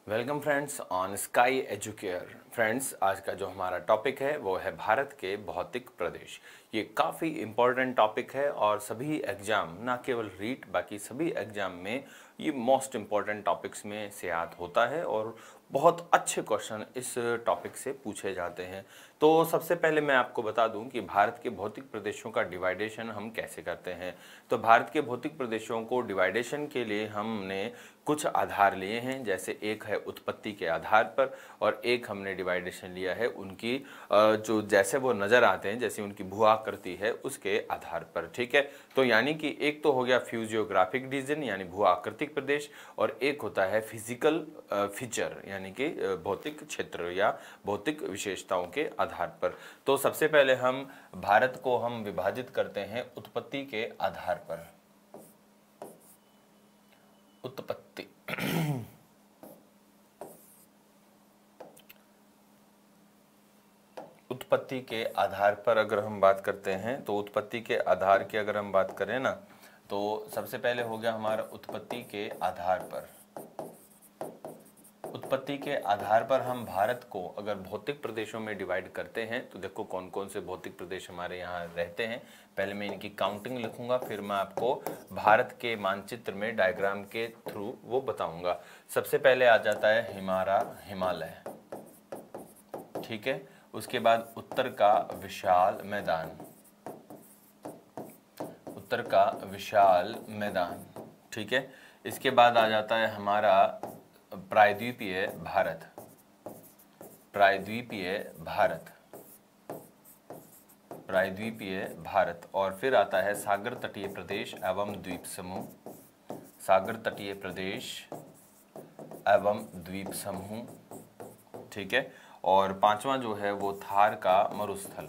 Welcome friends on sky educare. Friends, आज का जो हमारा टॉपिक है वो है भारत के भौतिक प्रदेश। ये काफ़ी इम्पोर्टेंट टॉपिक है और सभी एग्ज़ाम, ना केवल रीट बाकी सभी एग्ज़ाम में ये मोस्ट इम्पॉर्टेंट टॉपिक्स में से याद होता है और बहुत अच्छे क्वेश्चन इस टॉपिक से पूछे जाते हैं। तो सबसे पहले मैं आपको बता दूं कि भारत के भौतिक प्रदेशों का डिवाइडेशन हम कैसे करते हैं। तो भारत के भौतिक प्रदेशों को डिवाइडेशन के लिए हमने कुछ आधार लिए हैं, जैसे एक है उत्पत्ति के आधार पर और एक हमने डिवाइडेशन लिया है उनकी जो जैसे वो नज़र आते हैं, जैसे उनकी भू आकृति है उसके आधार पर। ठीक है, तो यानी कि एक तो हो गया फिजियोग्राफिक रीजन यानी भू आकृतिक प्रदेश, और एक होता है फिजिकल फीचर यानी कि भौतिक क्षेत्र या भौतिक विशेषताओं के आधार पर। तो सबसे पहले हम भारत को हम विभाजित करते हैं उत्पत्ति के आधार पर। उत्पत्ति उत्पत्ति के आधार पर अगर हम बात करते हैं तो उत्पत्ति के आधार की अगर हम बात करें ना, तो सबसे पहले हो गया हमारा उत्पत्ति के आधार पर। उत्पत्ति के आधार पर हम भारत को अगर भौतिक प्रदेशों में डिवाइड करते हैं तो देखो कौन कौन से भौतिक प्रदेश हमारे यहाँ रहते हैं। पहले मैं इनकी काउंटिंग लिखूंगा, फिर मैं आपको भारत के मानचित्र में डायग्राम के थ्रू वो बताऊंगा। सबसे पहले आ जाता है हिमालय। ठीक है, उसके बाद उत्तर का विशाल मैदान, उत्तर का विशाल मैदान। ठीक है, इसके बाद आ जाता है हमारा प्रायद्वीपीय भारत, प्रायद्वीपीय भारत, प्रायद्वीपीय भारत। और फिर आता है सागर तटीय प्रदेश एवं द्वीप समूह, सागर तटीय प्रदेश एवं द्वीप समूह। ठीक है, और पांचवा जो है वो थार का मरुस्थल,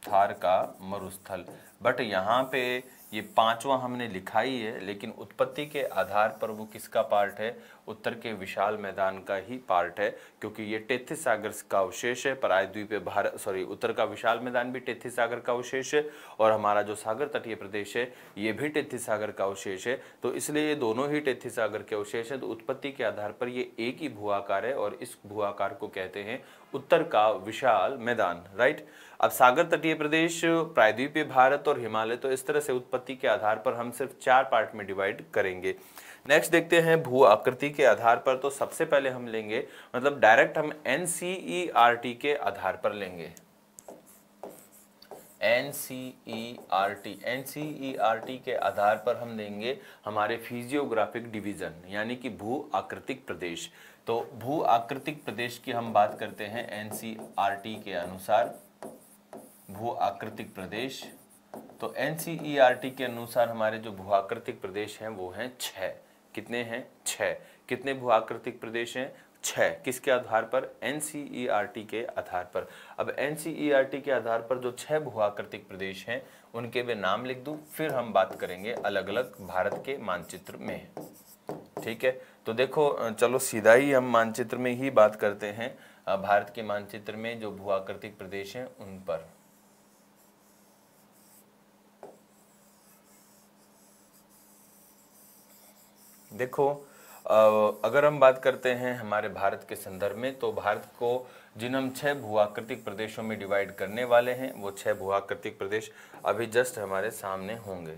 थार का मरुस्थल। बट यहाँ पे ये पांचवा हमने लिखा ही है, लेकिन उत्पत्ति के आधार पर वो किसका पार्ट है? उत्तर के विशाल मैदान का ही पार्ट है, क्योंकि ये टेथिस सागर का अवशेष है। प्रायद्वीप भारत उत्तर का विशाल मैदान भी टेथिस सागर का अवशेष है और हमारा जो सागर तटीय प्रदेश है ये भी टेथिस सागर का अवशेष है। तो इसलिए ये दोनों ही टेथिस सागर के अवशेष है। तो उत्पत्ति के आधार पर ये एक ही भू आकार है और इस भू आकार को कहते हैं उत्तर का विशाल मैदान। राइट, अब सागर तटीय प्रदेश, प्रायद्वीपीय भारत और हिमालय, तो इस तरह से उत्पत्ति के आधार पर हम सिर्फ 4 पार्ट में डिवाइड करेंगे। नेक्स्ट देखते हैं भू आकृति के आधार पर। तो सबसे पहले हम लेंगे, मतलब डायरेक्ट हम एनसीईआरटी के आधार पर लेंगे। एनसीईआरटी के आधार पर हम लेंगे हमारे फिजियोग्राफिक डिवीजन यानी कि भू आकृतिक प्रदेश। तो भू आकृतिक प्रदेश की हम बात करते हैं एनसीईआरटी के अनुसार, भू आकृतिक प्रदेश। तो एनसीईआरटी के अनुसार हमारे जो भू आकृतिक प्रदेश हैं वो हैं 6। कितने हैं? 6। कितने भू आकृतिक प्रदेश हैं? 6। किसके आधार पर? एनसीईआरटी के आधार पर। अब एनसीईआरटी के आधार पर जो 6 भू आकृतिक प्रदेश हैं उनके मैं नाम लिख दूं, फिर हम बात करेंगे अलग अलग भारत के मानचित्र में। ठीक है, तो देखो चलो सीधा ही हम मानचित्र में ही बात करते हैं। भारत के मानचित्र में जो भू आकृतिक प्रदेश हैं उन पर देखो, अगर हम बात करते हैं हमारे भारत के संदर्भ में, तो भारत को जिन हम 6 भू आकृतिक प्रदेशों में डिवाइड करने वाले हैं वो 6 भू आकृतिक प्रदेश अभी जस्ट हमारे सामने होंगे।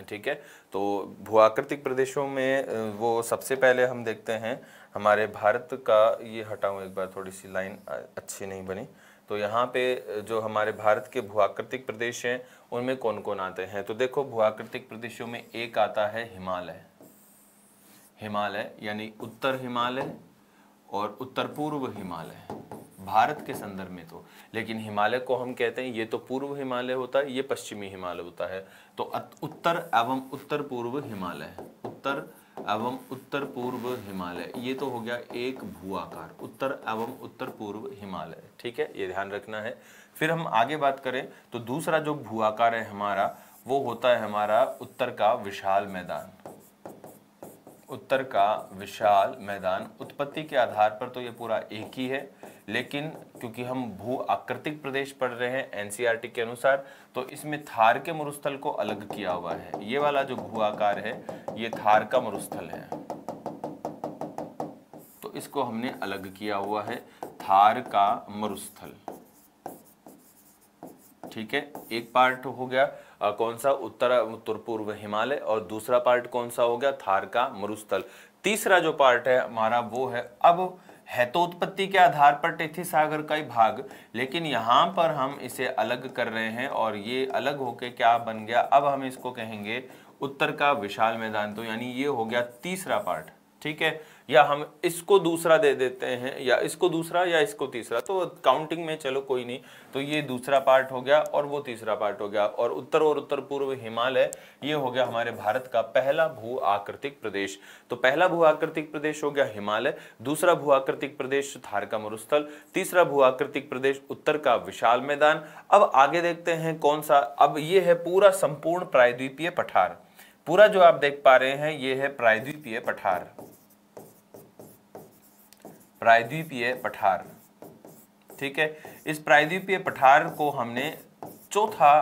ठीक है, तो भू आकृतिक प्रदेशों में वो सबसे पहले हम देखते हैं हमारे भारत का, ये हटाऊं एक बार, थोड़ी सी लाइन अच्छी नहीं बनी। तो यहाँ पे जो हमारे भारत के भू आकृतिक प्रदेश हैं उनमें कौन कौन आते हैं? तो देखो, भू आकृतिक प्रदेशों में एक आता है हिमालय, हिमालय यानी उत्तर हिमालय और उत्तर पूर्व हिमालय भारत के संदर्भ में। तो लेकिन हिमालय को हम कहते हैं, ये तो पूर्व हिमालय होता है, ये पश्चिमी हिमालय होता है। तो उत्तर एवं उत्तर पूर्व हिमालय, उत्तर एवं उत्तर पूर्व हिमालय, ये तो हो गया एक भू आकार, उत्तर एवं उत्तर पूर्व हिमालय। ठीक है, ये ध्यान रखना है। फिर हम आगे बात करें तो दूसरा जो भू आकार है हमारा वो होता है हमारा उत्तर का विशाल मैदान, उत्तर का विशाल मैदान। उत्पत्ति के आधार पर तो ये पूरा एक ही है, लेकिन क्योंकि हम भू आकृतिक प्रदेश पढ़ रहे हैं एनसीईआरटी के अनुसार, तो इसमें थार के मरुस्थल को अलग किया हुआ है। ये वाला जो भू आकार है ये थार का मरुस्थल है। तो इसको हमने अलग किया हुआ है, थार का मरुस्थल। ठीक है, एक पार्ट हो गया कौन सा, उत्तर पूर्व हिमालय, और दूसरा पार्ट कौन सा हो गया, थार का मरुस्थल। तीसरा जो पार्ट है हमारा वो है, अब है तो उत्पत्ति के आधार पर टेथी सागर का ही भाग, लेकिन यहाँ पर हम इसे अलग कर रहे हैं और ये अलग होके क्या बन गया, अब हम इसको कहेंगे उत्तर का विशाल मैदान। तो यानी ये हो गया तीसरा पार्ट। ठीक है, या हम इसको दूसरा दे देते हैं, या इसको दूसरा या इसको तीसरा, तो काउंटिंग में चलो कोई नहीं। तो ये दूसरा पार्ट हो गया और वो तीसरा पार्ट हो गया, और उत्तर पूर्व हिमालय ये हो गया हमारे भारत का पहला भू आकृतिक प्रदेश। तो पहला भू आकृतिक प्रदेश हो गया हिमालय, दूसरा भू आकृतिक प्रदेश थार का मरुस्थल, तीसरा भू आकृतिक प्रदेश उत्तर का विशाल मैदान। अब आगे देखते हैं कौन सा, अब ये है पूरा संपूर्ण प्रायद्वीपीय पठार। पूरा जो आप देख पा रहे हैं ये है प्रायद्वीपीय पठार, प्रायद्वीपीय पठार। ठीक है, इस प्रायद्वीपीय पठार को हमने चौथा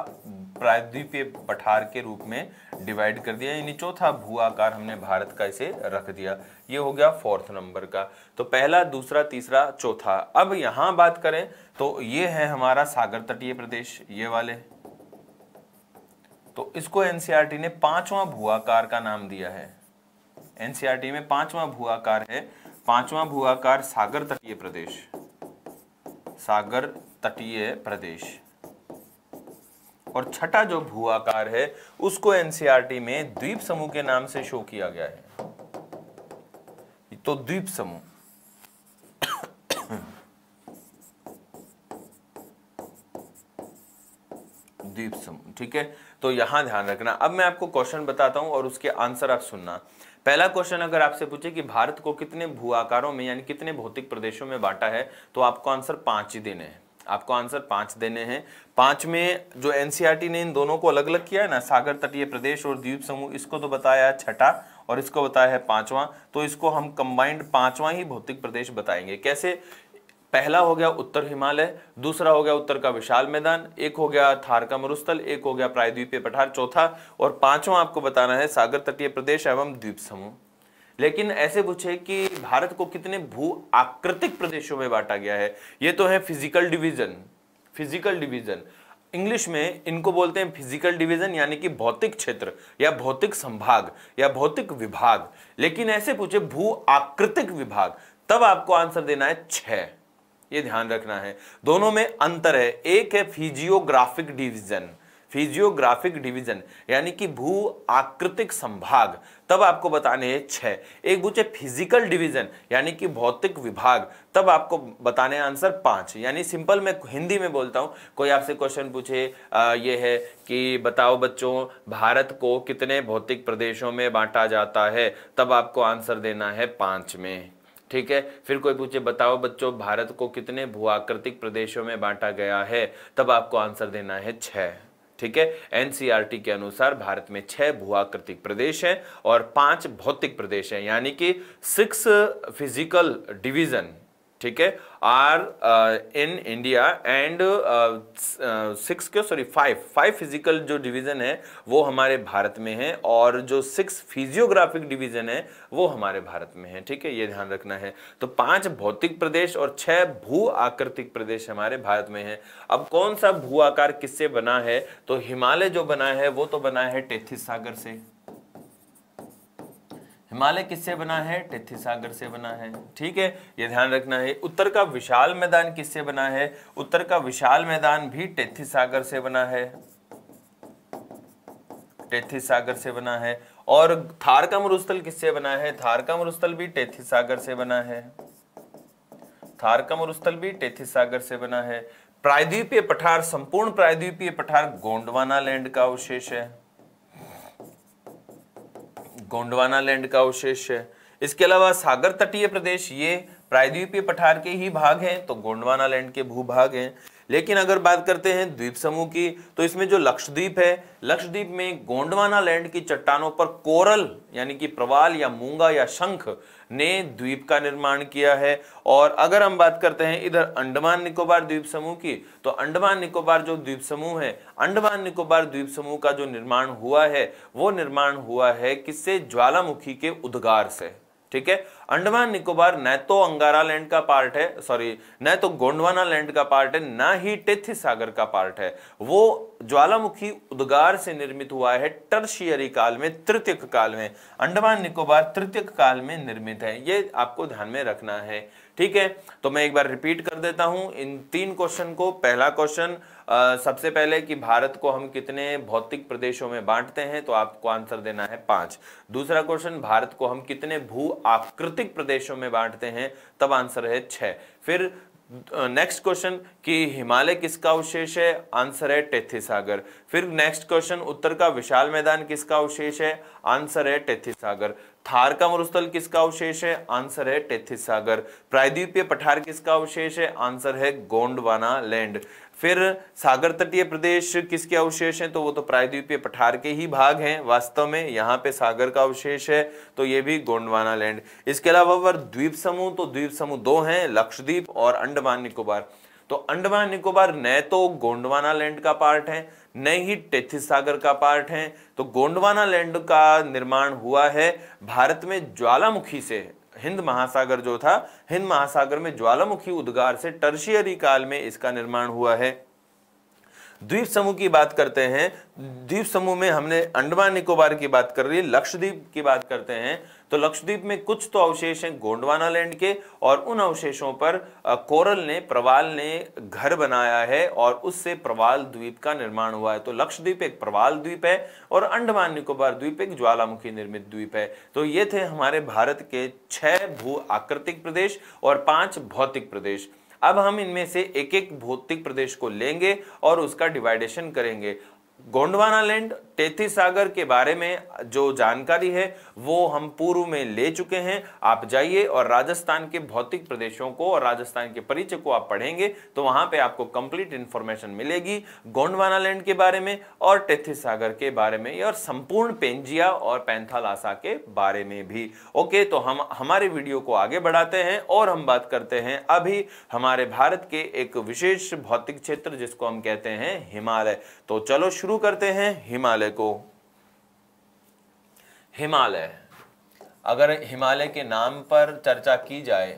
प्रायद्वीपीय पठार के रूप में डिवाइड कर दिया, यानी चौथा भू आकार हमने भारत का इसे रख दिया। ये हो गया 4th नंबर का। तो पहला, दूसरा, तीसरा, चौथा। अब यहां बात करें तो ये है हमारा सागर तटीय प्रदेश, ये वाले। तो इसको एनसीईआरटी ने 5वां भू आकार का नाम दिया है। एनसीईआरटी में 5वां भू आकार है, 5वां भू आकार सागर तटीय प्रदेश, सागर तटीय प्रदेश। और छठा जो भू आकार है उसको एनसीईआरटी में द्वीप समूह के नाम से शो किया गया है। तो द्वीप समूह, द्वीप समूह। ठीक है, तो यहां ध्यान रखना। अब मैं आपको क्वेश्चन बताता हूं और उसके आंसर आप सुनना। पहला क्वेश्चन अगर आपसे पूछे कि भारत को कितने भू आकारों में यानी कितने भौतिक प्रदेशों में बांटा है, तो आपको आंसर 5 ही देने हैं। आपको आंसर 5 देने हैं। 5 में जो एनसीईआरटी ने इन दोनों को अलग अलग किया है ना, सागर तटीय प्रदेश और द्वीप समूह, इसको तो बताया है छठा और इसको बताया है 5वां। तो इसको हम कंबाइंड 5वां ही भौतिक प्रदेश बताएंगे। कैसे? पहला हो गया उत्तर हिमालय, दूसरा हो गया उत्तर का विशाल मैदान, एक हो गया थार का मरुस्थल, एक हो गया प्रायद्वीपीय पठार, चौथा, और 5वां आपको बताना है सागर तटीय प्रदेश एवं द्वीप समूह। लेकिन ऐसे पूछे कि भारत को कितने भू आकृतिक प्रदेशों में बांटा गया है, ये तो है physical division. Physical division English में इनको बोलते हैं फिजिकल डिवीजन, यानी कि भौतिक क्षेत्र या भौतिक संभाग या भौतिक विभाग। लेकिन ऐसे पूछे भू आकृतिक विभाग, तब आपको आंसर देना है 6। ये ध्यान रखना है, दोनों में अंतर है। एक है फिजियोग्राफिक डिवीजन, फिजियोग्राफिक डिवीजन यानी कि भू आकृतिक संभाग, तब आपको बताने हैं 6। एक पूछे फिजिकल डिवीजन यानी कि भौतिक विभाग, तब आपको बताने आंसर 5। यानी सिंपल मैं हिंदी में बोलता हूं, कोई आपसे क्वेश्चन पूछे ये है कि बताओ बच्चों भारत को कितने भौतिक प्रदेशों में बांटा जाता है, तब आपको आंसर देना है 5 में। ठीक है, फिर कोई पूछे बताओ बच्चों भारत को कितने भू आकृतिक प्रदेशों में बांटा गया है, तब आपको आंसर देना है 6। ठीक है, एनसीईआरटी के अनुसार भारत में 6 भू आकृतिक प्रदेश हैं और 5 भौतिक प्रदेश हैं, यानी कि 6 फिजिकल डिवीजन, ठीक है, are in India and 5 physical जो डिवीजन है वो हमारे भारत में है, और जो 6 फिजियोग्राफिक डिवीजन है वो हमारे भारत में है। ठीक है, ये ध्यान रखना है। तो 5 भौतिक प्रदेश और 6 भू आकृतिक प्रदेश हमारे भारत में है। अब कौन सा भू आकार किससे बना है, तो हिमालय जो बना है वो तो बना है टेथिस सागर से। हिमालय किससे बना है? टेथिस सागर से बना है। ठीक है, ये ध्यान रखना है। उत्तर का विशाल मैदान किससे बना है? उत्तर का विशाल मैदान भी टेथिस सागर से बना है, टेथिस सागर से बना है। और थार का मरुस्थल किससे बना है? थार का मरुस्थल भी टेथिस सागर से बना है, थार का मरुस्थल भी टेथिस सागर से बना है। प्रायद्वीपीय पठार, संपूर्ण प्रायद्वीपीय पठार गोंडवाना लैंड का अवशेष है, गोंडवाना लैंड का अवशेष है। इसके अलावा सागर तटीय प्रदेश ये प्रायद्वीपीय पठार के ही भाग हैं, तो गोंडवाना लैंड के भूभाग हैं। लेकिन अगर बात करते हैं द्वीप समूह की, तो इसमें जो लक्षद्वीप है, लक्षद्वीप में गोंडवाना लैंड की चट्टानों पर कोरल यानी कि प्रवाल या मूंगा या शंख ने द्वीप का निर्माण किया है। और अगर हम बात करते हैं इधर अंडमान निकोबार द्वीप समूह की, तो अंडमान निकोबार जो द्वीप समूह है, अंडमान निकोबार द्वीप समूह का जो निर्माण हुआ है वो निर्माण हुआ है किससे? ज्वालामुखी के उद्गार से। ठीक है। अंडमान निकोबार न तो अंगारा लैंड का पार्ट है, सॉरी न तो गोंडवाना लैंड का पार्ट है, ना ही टेथिस सागर का पार्ट है। वो ज्वालामुखी उद्गार से निर्मित हुआ है टर्शियरी काल में, तृतीयक काल में। अंडमान निकोबार तृतीयक काल में निर्मित है, ये आपको ध्यान में रखना है। ठीक है, तो मैं एक बार रिपीट कर देता हूं इन 3 क्वेश्चन को। पहला क्वेश्चन सबसे पहले कि भारत को हम कितने भौतिक प्रदेशों में बांटते हैं, तो आपको आंसर देना है 5। दूसरा क्वेश्चन, भारत को हम कितने भू आकृतिक प्रदेशों में बांटते हैं, तब आंसर है 6। फिर नेक्स्ट क्वेश्चन कि हिमालय किसका अवशेष है, आंसर है टेथिस सागर। फिर नेक्स्ट क्वेश्चन, उत्तर का विशाल मैदान किसका अवशेष है, आंसर है टेथिस सागर। थार का मरुस्थल किसका अवशेष है, आंसर है टेथिस सागर। प्रायद्वीपीय पठार किसका अवशेष है, आंसर है गोंडवाना लैंड। फिर सागर तटीय प्रदेश किसके अवशेष हैं, तो वो तो प्रायद्वीपीय पठार के ही भाग हैं वास्तव में, यहाँ पे सागर का अवशेष है, तो ये भी गोंडवाना लैंड। इसके अलावा अगर द्वीप समूह, तो द्वीप समूह 2 हैं, लक्षद्वीप और अंडमान निकोबार। तो अंडमान निकोबार न तो गोंडवाना लैंड का पार्ट है, न ही टेथिस सागर का पार्ट है। तो गोंडवाना लैंड का निर्माण हुआ है भारत में ज्वालामुखी से, हिंद महासागर जो था, हिंद महासागर में ज्वालामुखी उद्गार से टर्शियरी काल में इसका निर्माण हुआ है। द्वीप समूह की बात करते हैं, द्वीप समूह में हमने अंडमान निकोबार की बात कर रही है, लक्षद्वीप की बात करते हैं, तो लक्षद्वीप में कुछ तो अवशेष हैं गोंडवाना लैंड के, और उन अवशेषों पर कोरल ने, प्रवाल ने घर बनाया है और उससे प्रवाल द्वीप का निर्माण हुआ है। तो लक्षद्वीप एक प्रवाल द्वीप है और अंडमान निकोबार द्वीप एक ज्वालामुखी निर्मित द्वीप है। तो ये थे हमारे भारत के 6 भू आकृतिक प्रदेश और 5 भौतिक प्रदेश। अब हम इनमें से एक एक भौतिक प्रदेश को लेंगे और उसका डिवाइडेशन करेंगे। गोंडवाना लैंड, टेथिस सागर के बारे में जो जानकारी है वो हम पूर्व में ले चुके हैं। आप जाइए और राजस्थान के भौतिक प्रदेशों को और राजस्थान के परिचय को आप पढ़ेंगे तो वहां पे आपको कंप्लीट इंफॉर्मेशन मिलेगी गोंडवाना लैंड के बारे में और टेथिस सागर के बारे में और संपूर्ण पेंजिया और पैंथालासा के बारे में भी। ओके, तो हम हमारे वीडियो को आगे बढ़ाते हैं और हम बात करते हैं अभी हमारे भारत के एक विशेष भौतिक क्षेत्र जिसको हम कहते हैं हिमालय। तो चलो शुरू करते हैं हिमालय को। हिमालय, अगर हिमालय के नाम पर चर्चा की जाए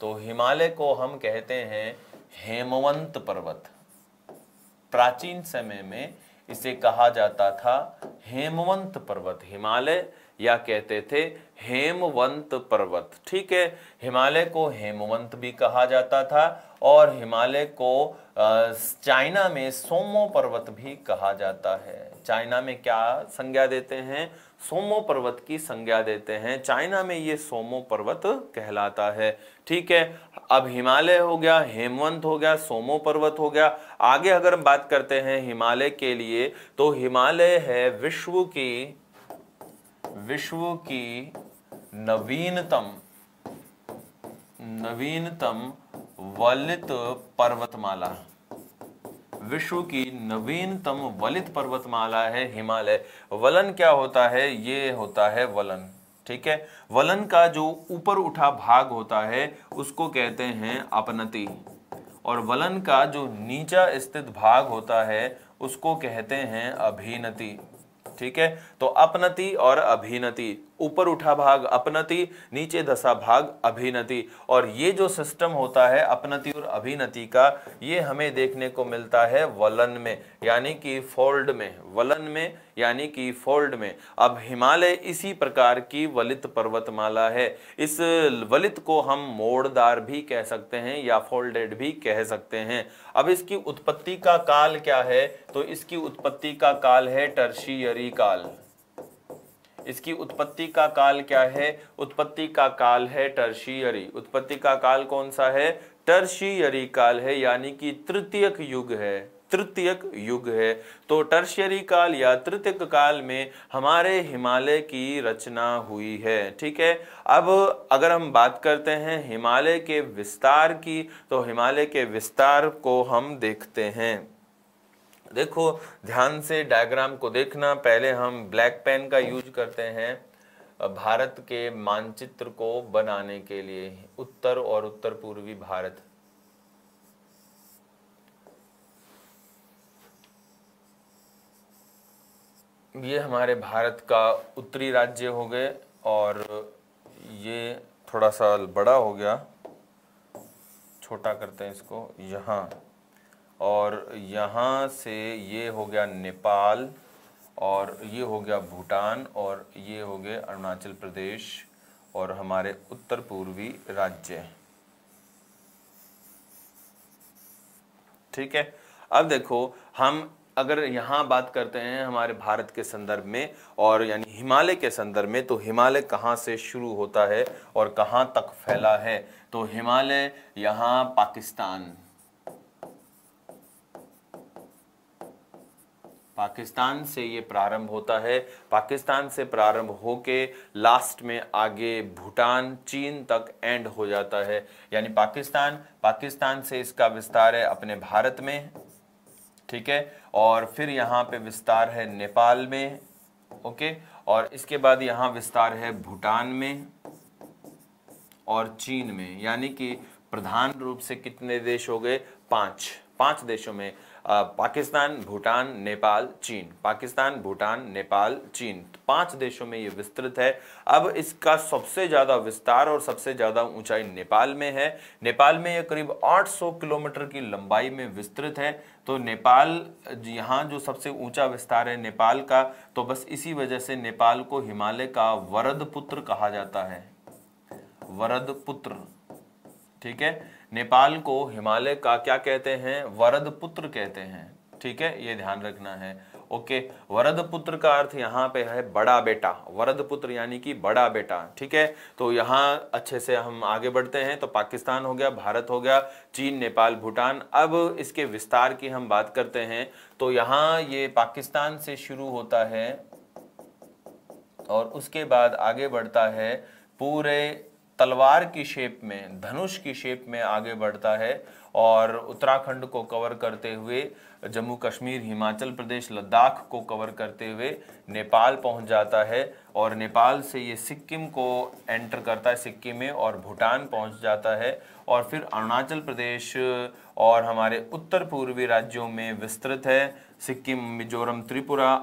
तो हिमालय को हम कहते हैं हेमवंत पर्वत। प्राचीन समय में इसे कहा जाता था हेमवंत पर्वत, हिमालय या कहते थे हेमवंत पर्वत। ठीक है, हिमालय को हेमवंत भी कहा जाता था और हिमालय को चाइना में सोमो पर्वत भी कहा जाता है। चाइना में क्या संज्ञा देते हैं, सोमो पर्वत की संज्ञा देते हैं, चाइना में ये सोमो पर्वत कहलाता है। ठीक है, अब हिमालय हो गया, हेमवंत हो गया, सोमो पर्वत हो गया। आगे अगर हम बात करते हैं हिमालय के लिए तो हिमालय है विश्व की नवीनतम वलित पर्वतमाला। विश्व की नवीनतम वलित पर्वतमाला है हिमालय। वलन क्या होता है, ये होता है वलन। ठीक है, वलन का जो ऊपर उठा भाग होता है उसको कहते हैं अपनति और वलन का जो नीचा स्थित भाग होता है उसको कहते हैं अभिनति। ठीक है, तो अपनति और अभिनति, ऊपर उठा भाग अपनति, नीचे धसा भाग अभिनति। और ये जो सिस्टम होता है अपनति और अभिनति का, ये हमें देखने को मिलता है वलन में यानी कि फोल्ड में, वलन में यानी कि फोल्ड में। अब हिमालय इसी प्रकार की वलित पर्वतमाला है। इस वलित को हम मोड़दार भी कह सकते हैं या फोल्डेड भी कह सकते हैं। अब इसकी उत्पत्ति का काल क्या है, तो इसकी उत्पत्ति का काल है टर्शियरी काल। इसकी उत्पत्ति का काल क्या है, उत्पत्ति का काल है टर्शियरी। उत्पत्ति का काल कौन सा है, टर्शियरी काल है, यानी कि तृतीयक युग है, तृतीयक युग है। तो टर्शियरी काल या तृतीयक काल में हमारे हिमालय की रचना हुई है। ठीक है, अब अगर हम बात करते हैं हिमालय के विस्तार की, तो हिमालय के विस्तार को हम देखते हैं। देखो ध्यान से डायग्राम को देखना। पहले हम ब्लैक पेन का यूज करते हैं भारत के मानचित्र को बनाने के लिए, उत्तर और उत्तर पूर्वी भारत। ये हमारे भारत का उत्तरी राज्य हो गए और ये थोड़ा सा बड़ा हो गया, छोटा करते हैं इसको यहाँ, और यहाँ से ये हो गया नेपाल, और ये हो गया भूटान, और ये हो गए अरुणाचल प्रदेश और हमारे उत्तर पूर्वी राज्य। ठीक है। अब देखो, हम अगर यहाँ बात करते हैं हमारे भारत के संदर्भ में और यानी हिमालय के संदर्भ में, तो हिमालय कहाँ से शुरू होता है और कहाँ तक फैला है? तो हिमालय यहाँ पाकिस्तान से ये प्रारंभ होता है। पाकिस्तान से प्रारंभ होके लास्ट में आगे भूटान, चीन तक एंड हो जाता है। यानी पाकिस्तान से इसका विस्तार है अपने भारत में, ठीक है, और फिर यहाँ पे विस्तार है नेपाल में, ओके, और इसके बाद यहाँ विस्तार है भूटान में और चीन में। यानी कि प्रधान रूप से कितने देश हो गए? पांच देशों में, पाकिस्तान, भूटान, नेपाल, चीन, पाकिस्तान, भूटान, नेपाल, चीन, 5 देशों में ये विस्तृत है। अब इसका सबसे ज़्यादा विस्तार और सबसे ज़्यादा ऊंचाई नेपाल में है। नेपाल में ये करीब 800 किलोमीटर की लंबाई में विस्तृत है। तो नेपाल, यहाँ जो सबसे ऊंचा विस्तार है नेपाल का, तो बस इसी वजह से नेपाल को हिमालय का वरद पुत्र कहा जाता है, वरद पुत्र। ठीक है, नेपाल को हिमालय का क्या कहते हैं? वरद पुत्र कहते हैं। ठीक है, ये ध्यान रखना है। ओके, वरद पुत्र का अर्थ यहाँ पे है बड़ा बेटा, वरद पुत्र यानी कि बड़ा बेटा। ठीक है, तो यहाँ अच्छे से हम आगे बढ़ते हैं। तो पाकिस्तान हो गया, भारत हो गया, चीन, नेपाल, भूटान। अब इसके विस्तार की हम बात करते हैं। तो यहाँ ये पाकिस्तान से शुरू होता है और उसके बाद आगे बढ़ता है, पूरे तलवार की शेप में, धनुष की शेप में आगे बढ़ता है और उत्तराखंड को कवर करते हुए, जम्मू कश्मीर, हिमाचल प्रदेश, लद्दाख को कवर करते हुए नेपाल पहुंच जाता है और नेपाल से ये सिक्किम को एंटर करता है, सिक्किम में, और भूटान पहुंच जाता है और फिर अरुणाचल प्रदेश और हमारे उत्तर पूर्वी राज्यों में विस्तृत है। सिक्किम, मिजोरम, त्रिपुरा,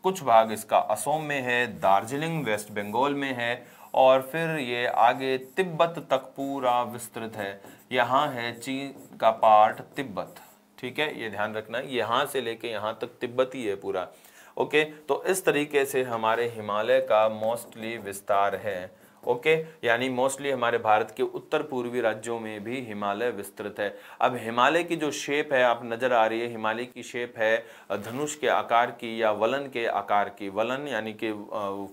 कुछ भाग इसका असम में है, दार्जिलिंग वेस्ट बंगाल में है और फिर ये आगे तिब्बत तक पूरा विस्तृत है। यहाँ है चीन का पार्ट तिब्बत। ठीक है, ये ध्यान रखना, यहाँ से लेके यहाँ तक तिब्बत ही है पूरा। ओके, तो इस तरीके से हमारे हिमालय का मोस्टली विस्तार है। ओके, यानी मोस्टली हमारे भारत के उत्तर पूर्वी राज्यों में भी हिमालय विस्तृत है। अब हिमालय की जो शेप है आप नजर आ रही है, हिमालय की शेप है धनुष के आकार की या वलन के आकार की। वलन यानी कि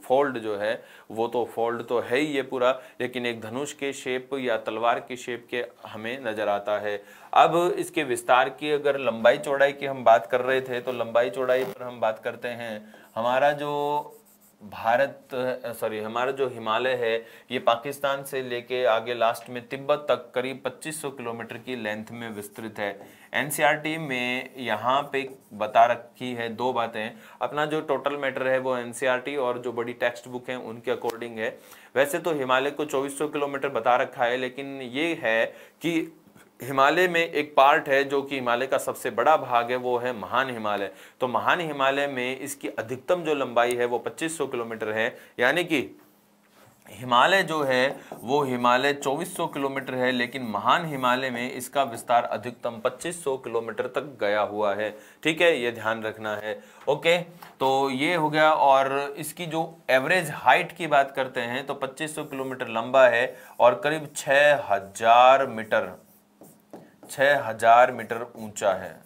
फोल्ड जो है, वो तो फोल्ड तो है ही ये पूरा, लेकिन एक धनुष के शेप या तलवार की शेप के हमें नजर आता है। अब इसके विस्तार की अगर लंबाई चौड़ाई की हम बात कर रहे थे, तो लंबाई चौड़ाई पर हम बात करते हैं। हमारा जो हमारा जो हिमालय है ये पाकिस्तान से लेके आगे लास्ट में तिब्बत तक करीब 2500 किलोमीटर की लेंथ में विस्तृत है। एनसीईआरटी में यहाँ पे बता रखी है 2 बातें। अपना जो टोटल मैटर है वो एनसीईआरटी और जो बड़ी टेक्स्ट बुक है उनके अकॉर्डिंग है। वैसे तो हिमालय को 2400 किलोमीटर बता रखा है, लेकिन ये है कि हिमालय में एक पार्ट है जो कि हिमालय का सबसे बड़ा भाग है, वो है महान हिमालय। तो महान हिमालय में इसकी अधिकतम जो लंबाई है वो 2500 किलोमीटर है। यानी कि हिमालय जो है वो हिमालय 2400 किलोमीटर है, लेकिन महान हिमालय में इसका विस्तार अधिकतम 2500 किलोमीटर तक गया हुआ है। ठीक है, ये ध्यान रखना है। ओके, तो ये हो गया। और इसकी जो एवरेज हाइट की बात करते हैं तो 2500 किलोमीटर लंबा है और करीब 6000 मीटर ऊंचा है।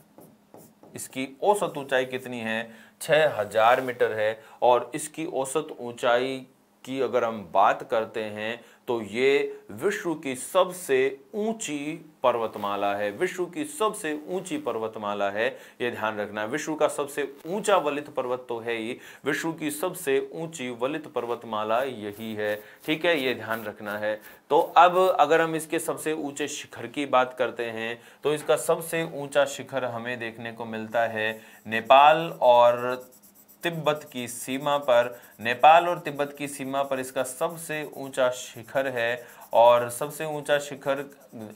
इसकी औसत ऊंचाई कितनी है? 6000 मीटर है। और इसकी औसत ऊंचाई की अगर हम बात करते हैं तो ये विश्व की सबसे ऊंची पर्वतमाला है, विश्व की सबसे ऊंची पर्वतमाला है। ये ध्यान रखना है, विश्व का सबसे ऊंचा वलित पर्वत तो है ही, विश्व की सबसे ऊंची वलित पर्वतमाला यही है। ठीक है, ये ध्यान रखना है। तो अब अगर हम इसके सबसे ऊंचे शिखर की बात करते हैं तो इसका सबसे ऊंचा शिखर हमें देखने को मिलता है नेपाल और तिब्बत की सीमा पर। नेपाल और तिब्बत की सीमा पर इसका सबसे ऊंचा शिखर है। और सबसे ऊंचा शिखर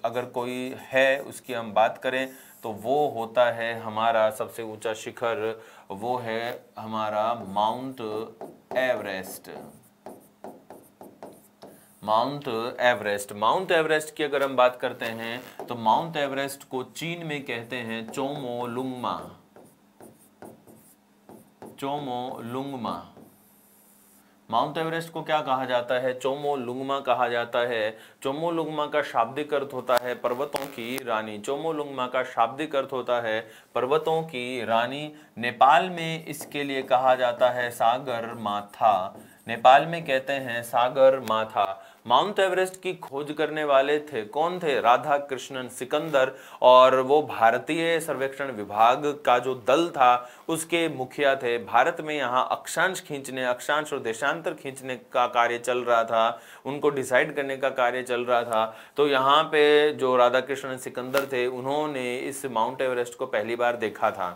अगर कोई है उसकी हम बात करें तो वो होता है हमारा सबसे ऊंचा शिखर, वो है हमारा mount Everest. Mount Everest. Mount Everest की अगर हम बात करते हैं तो माउंट एवरेस्ट को चीन में कहते हैं चोमोलुंगमा। चोमोलुंगमा। माउंट एवरेस्ट को क्या कहा जाता है? चोमोलुंगमा कहा जाता है। चोमोलुंगमा का शाब्दिक अर्थ होता है पर्वतों की रानी। चोमोलुंगमा का शाब्दिक अर्थ होता है पर्वतों की रानी। नेपाल में इसके लिए कहा जाता है सागर माथा। नेपाल में कहते हैं सागर माथा। माउंट एवरेस्ट की खोज करने वाले थे कौन थे? राधा कृष्णन सिकंदर, और वो भारतीय सर्वेक्षण विभाग का जो दल था उसके मुखिया थे। भारत में यहाँ अक्षांश खींचने, अक्षांश और देशांतर खींचने का कार्य चल रहा था, उनको डिसाइड करने का कार्य चल रहा था। तो यहाँ पे जो राधा कृष्णन सिकंदर थे उन्होंने इस माउंट एवरेस्ट को पहली बार देखा था।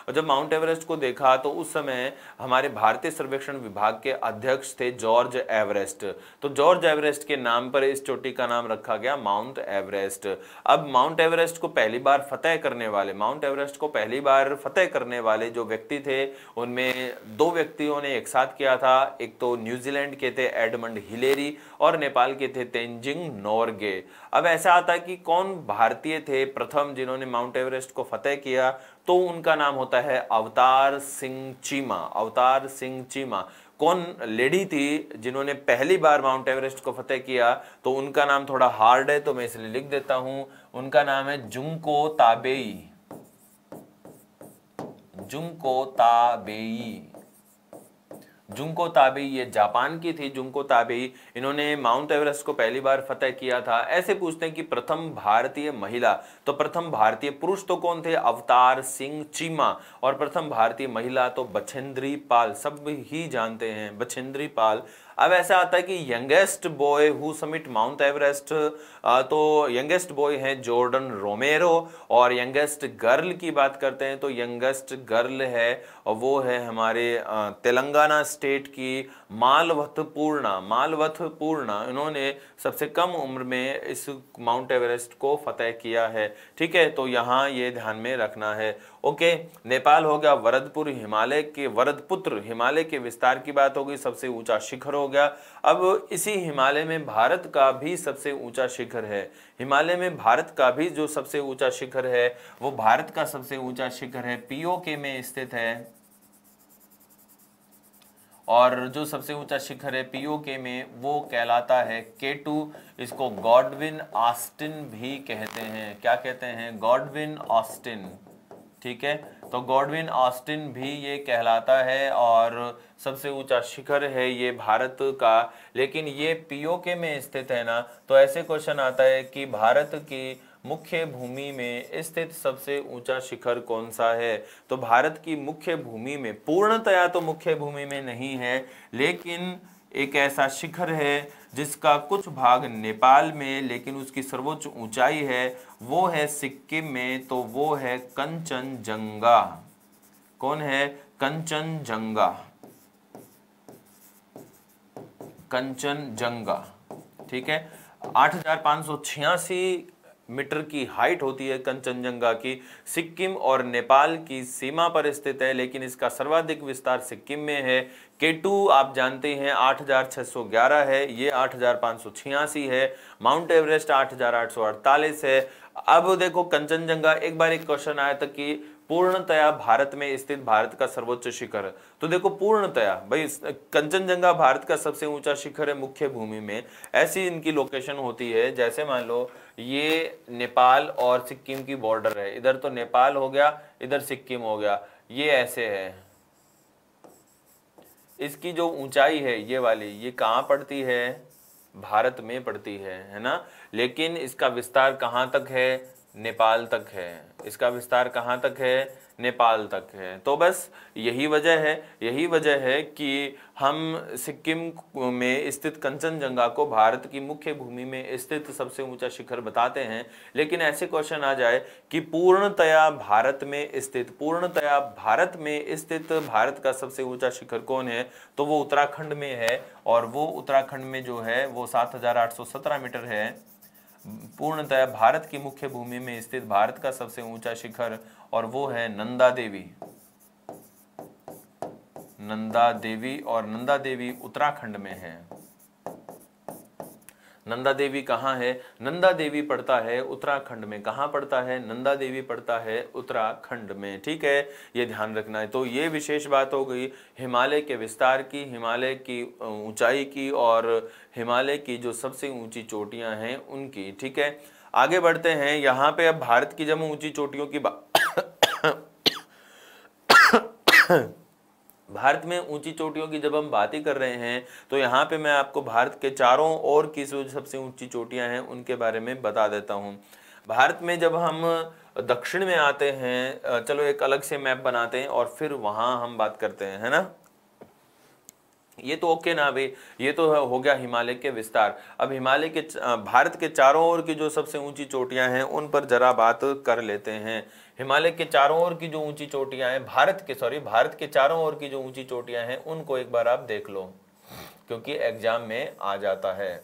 और जब माउंट एवरेस्ट को देखा तो उस समय हमारे भारतीय सर्वेक्षण विभाग के अध्यक्ष थे जॉर्ज एवरेस्ट। तो जॉर्ज एवरेस्ट के नाम पर इस चोटी का नाम रखा गया माउंट एवरेस्ट। अब माउंट एवरेस्ट को पहली बार फतेह करने वाले, माउंट एवरेस्ट को पहली बार फतेह करने वाले जो व्यक्ति थे उनमें दो व्यक्तियों ने एक साथ किया था। एक तो न्यूजीलैंड के थे एडमंड हिलेरी और नेपाल के थे तेंजिंग नोरगे। अब ऐसा आता है कि कौन भारतीय थे प्रथम जिन्होंने माउंट एवरेस्ट को फतेह किया, तो उनका नाम होता है अवतार सिंह चीमा। अवतार सिंह चीमा। कौन लेडी थी जिन्होंने पहली बार माउंट एवरेस्ट को फतेह किया, तो उनका नाम थोड़ा हार्ड है तो मैं इसलिए लिख देता हूं। उनका नाम है Junko Tabei. Junko Tabei. Junko Tabei ये जापान की थी। जुंको ताबेई इन्होंने माउंट एवरेस्ट को पहली बार फतेह किया था। ऐसे पूछते हैं कि प्रथम भारतीय महिला, तो प्रथम भारतीय पुरुष तो कौन थे? अवतार सिंह चीमा। और प्रथम भारतीय महिला तो बछेंद्री पाल, सब ही जानते हैं बछेंद्री पाल। अब ऐसा आता है कि youngest boy who summit mount Everest, तो यंगेस्ट बॉय हैं जॉर्डन रोमेरो। और यंगेस्ट गर्ल की बात करते हैं तो यंगेस्ट गर्ल है और वो है हमारे तेलंगाना स्टेट की मालवथ पूर्णा। मालवथ पूर्णा इन्होंने सबसे कम उम्र में इस माउंट एवरेस्ट को फतेह किया है। ठीक है, तो यहाँ ये ध्यान में रखना है। ओके, नेपाल हो गया। वरदपुर हिमालय के, वरदपुत्र हिमालय के विस्तार की बात होगी, सबसे ऊंचा शिखर हो गया। अब इसी हिमालय में भारत का भी सबसे ऊंचा शिखर है। हिमालय में भारत का भी जो सबसे ऊंचा शिखर है वो भारत का सबसे ऊंचा शिखर है पीओके में स्थित है। और जो सबसे ऊंचा शिखर है पीओके में वो कहलाता है K2। इसको गॉडविन ऑस्टिन भी कहते हैं। क्या कहते हैं? Godwin Austen. ठीक है, तो गॉडविन ऑस्टिन भी ये कहलाता है और सबसे ऊंचा शिखर है ये भारत का। लेकिन ये पीओके में स्थित है ना, तो ऐसे क्वेश्चन आता है कि भारत की मुख्य भूमि में स्थित सबसे ऊंचा शिखर कौन सा है? तो भारत की मुख्य भूमि में, पूर्णतया तो मुख्य भूमि में नहीं है, लेकिन एक ऐसा शिखर है जिसका कुछ भाग नेपाल में लेकिन उसकी सर्वोच्च ऊंचाई है वो है सिक्किम में, तो वो है कंचनजंगा। कौन है? कंचनजंगा। कंचनजंगा। ठीक है, 8,586 मीटर की हाइट होती है कंचनजंगा की। सिक्किम और नेपाल की सीमा पर स्थित है, लेकिन इसका सर्वाधिक विस्तार सिक्किम में है। K2 आप जानते हैं 8,611 है, ये 8,586 है। माउंट एवरेस्ट 8,848 है। अब देखो कंचनजंगा, एक बार एक क्वेश्चन आया था कि पूर्णतया भारत में स्थित भारत का सर्वोच्च शिखर। तो देखो पूर्णतया भाई कंचनजंगा भारत का सबसे ऊंचा शिखर है मुख्य भूमि में। ऐसी इनकी लोकेशन होती है, जैसे मान लो ये नेपाल और सिक्किम की बॉर्डर है, इधर तो नेपाल हो गया, इधर सिक्किम हो गया, ये ऐसे है। इसकी जो ऊंचाई है ये वाली, ये कहाँ पड़ती है? भारत में पड़ती है ना। लेकिन इसका विस्तार कहाँ तक है? नेपाल तक है। इसका विस्तार कहाँ तक है? नेपाल तक है। तो बस यही वजह है कि हम सिक्किम में स्थित कंचनजंगा को भारत की मुख्य भूमि में स्थित सबसे ऊंचा शिखर बताते हैं। लेकिन ऐसे क्वेश्चन आ जाए कि पूर्णतया भारत में स्थित भारत का सबसे ऊंचा शिखर कौन है, तो वो उत्तराखंड में है। और वो उत्तराखंड में जो है वो 7,817 मीटर है। पूर्णतः भारत की मुख्य भूमि में स्थित भारत का सबसे ऊंचा शिखर, और वो है नंदा देवी। नंदा देवी, और नंदा देवी उत्तराखंड में है। नंदा देवी कहाँ है? नंदा देवी पड़ता है उत्तराखंड में। कहाँ पड़ता है? नंदा देवी पड़ता है उत्तराखंड में। ठीक है, ये ध्यान रखना है। तो ये विशेष बात हो गई हिमालय के विस्तार की, हिमालय की ऊंचाई की और हिमालय की जो सबसे ऊंची चोटियां हैं उनकी। ठीक है, आगे बढ़ते हैं। यहाँ पे अब भारत की जब ऊंची चोटियों की भारत में ऊंची चोटियों की जब हम बात ही कर रहे हैं तो यहाँ पे मैं आपको भारत के चारों ओर की जो सबसे ऊंची चोटियां हैं उनके बारे में बता देता हूँ। भारत में जब हम दक्षिण में आते हैं, चलो एक अलग से मैप बनाते हैं और फिर वहां हम बात करते हैं, है ना। ये तो ओके ना भाई, ये तो हो गया हिमालय के विस्तार। अब हिमालय के भारत के चारों ओर की जो सबसे ऊंची चोटियां हैं उन पर जरा बात कर लेते हैं। हिमालय के चारों ओर की जो ऊंची चोटियां हैं, भारत के चारों ओर की जो ऊंची चोटियां हैं उनको एक बार आप देख लो, क्योंकि एग्जाम में आ जाता है।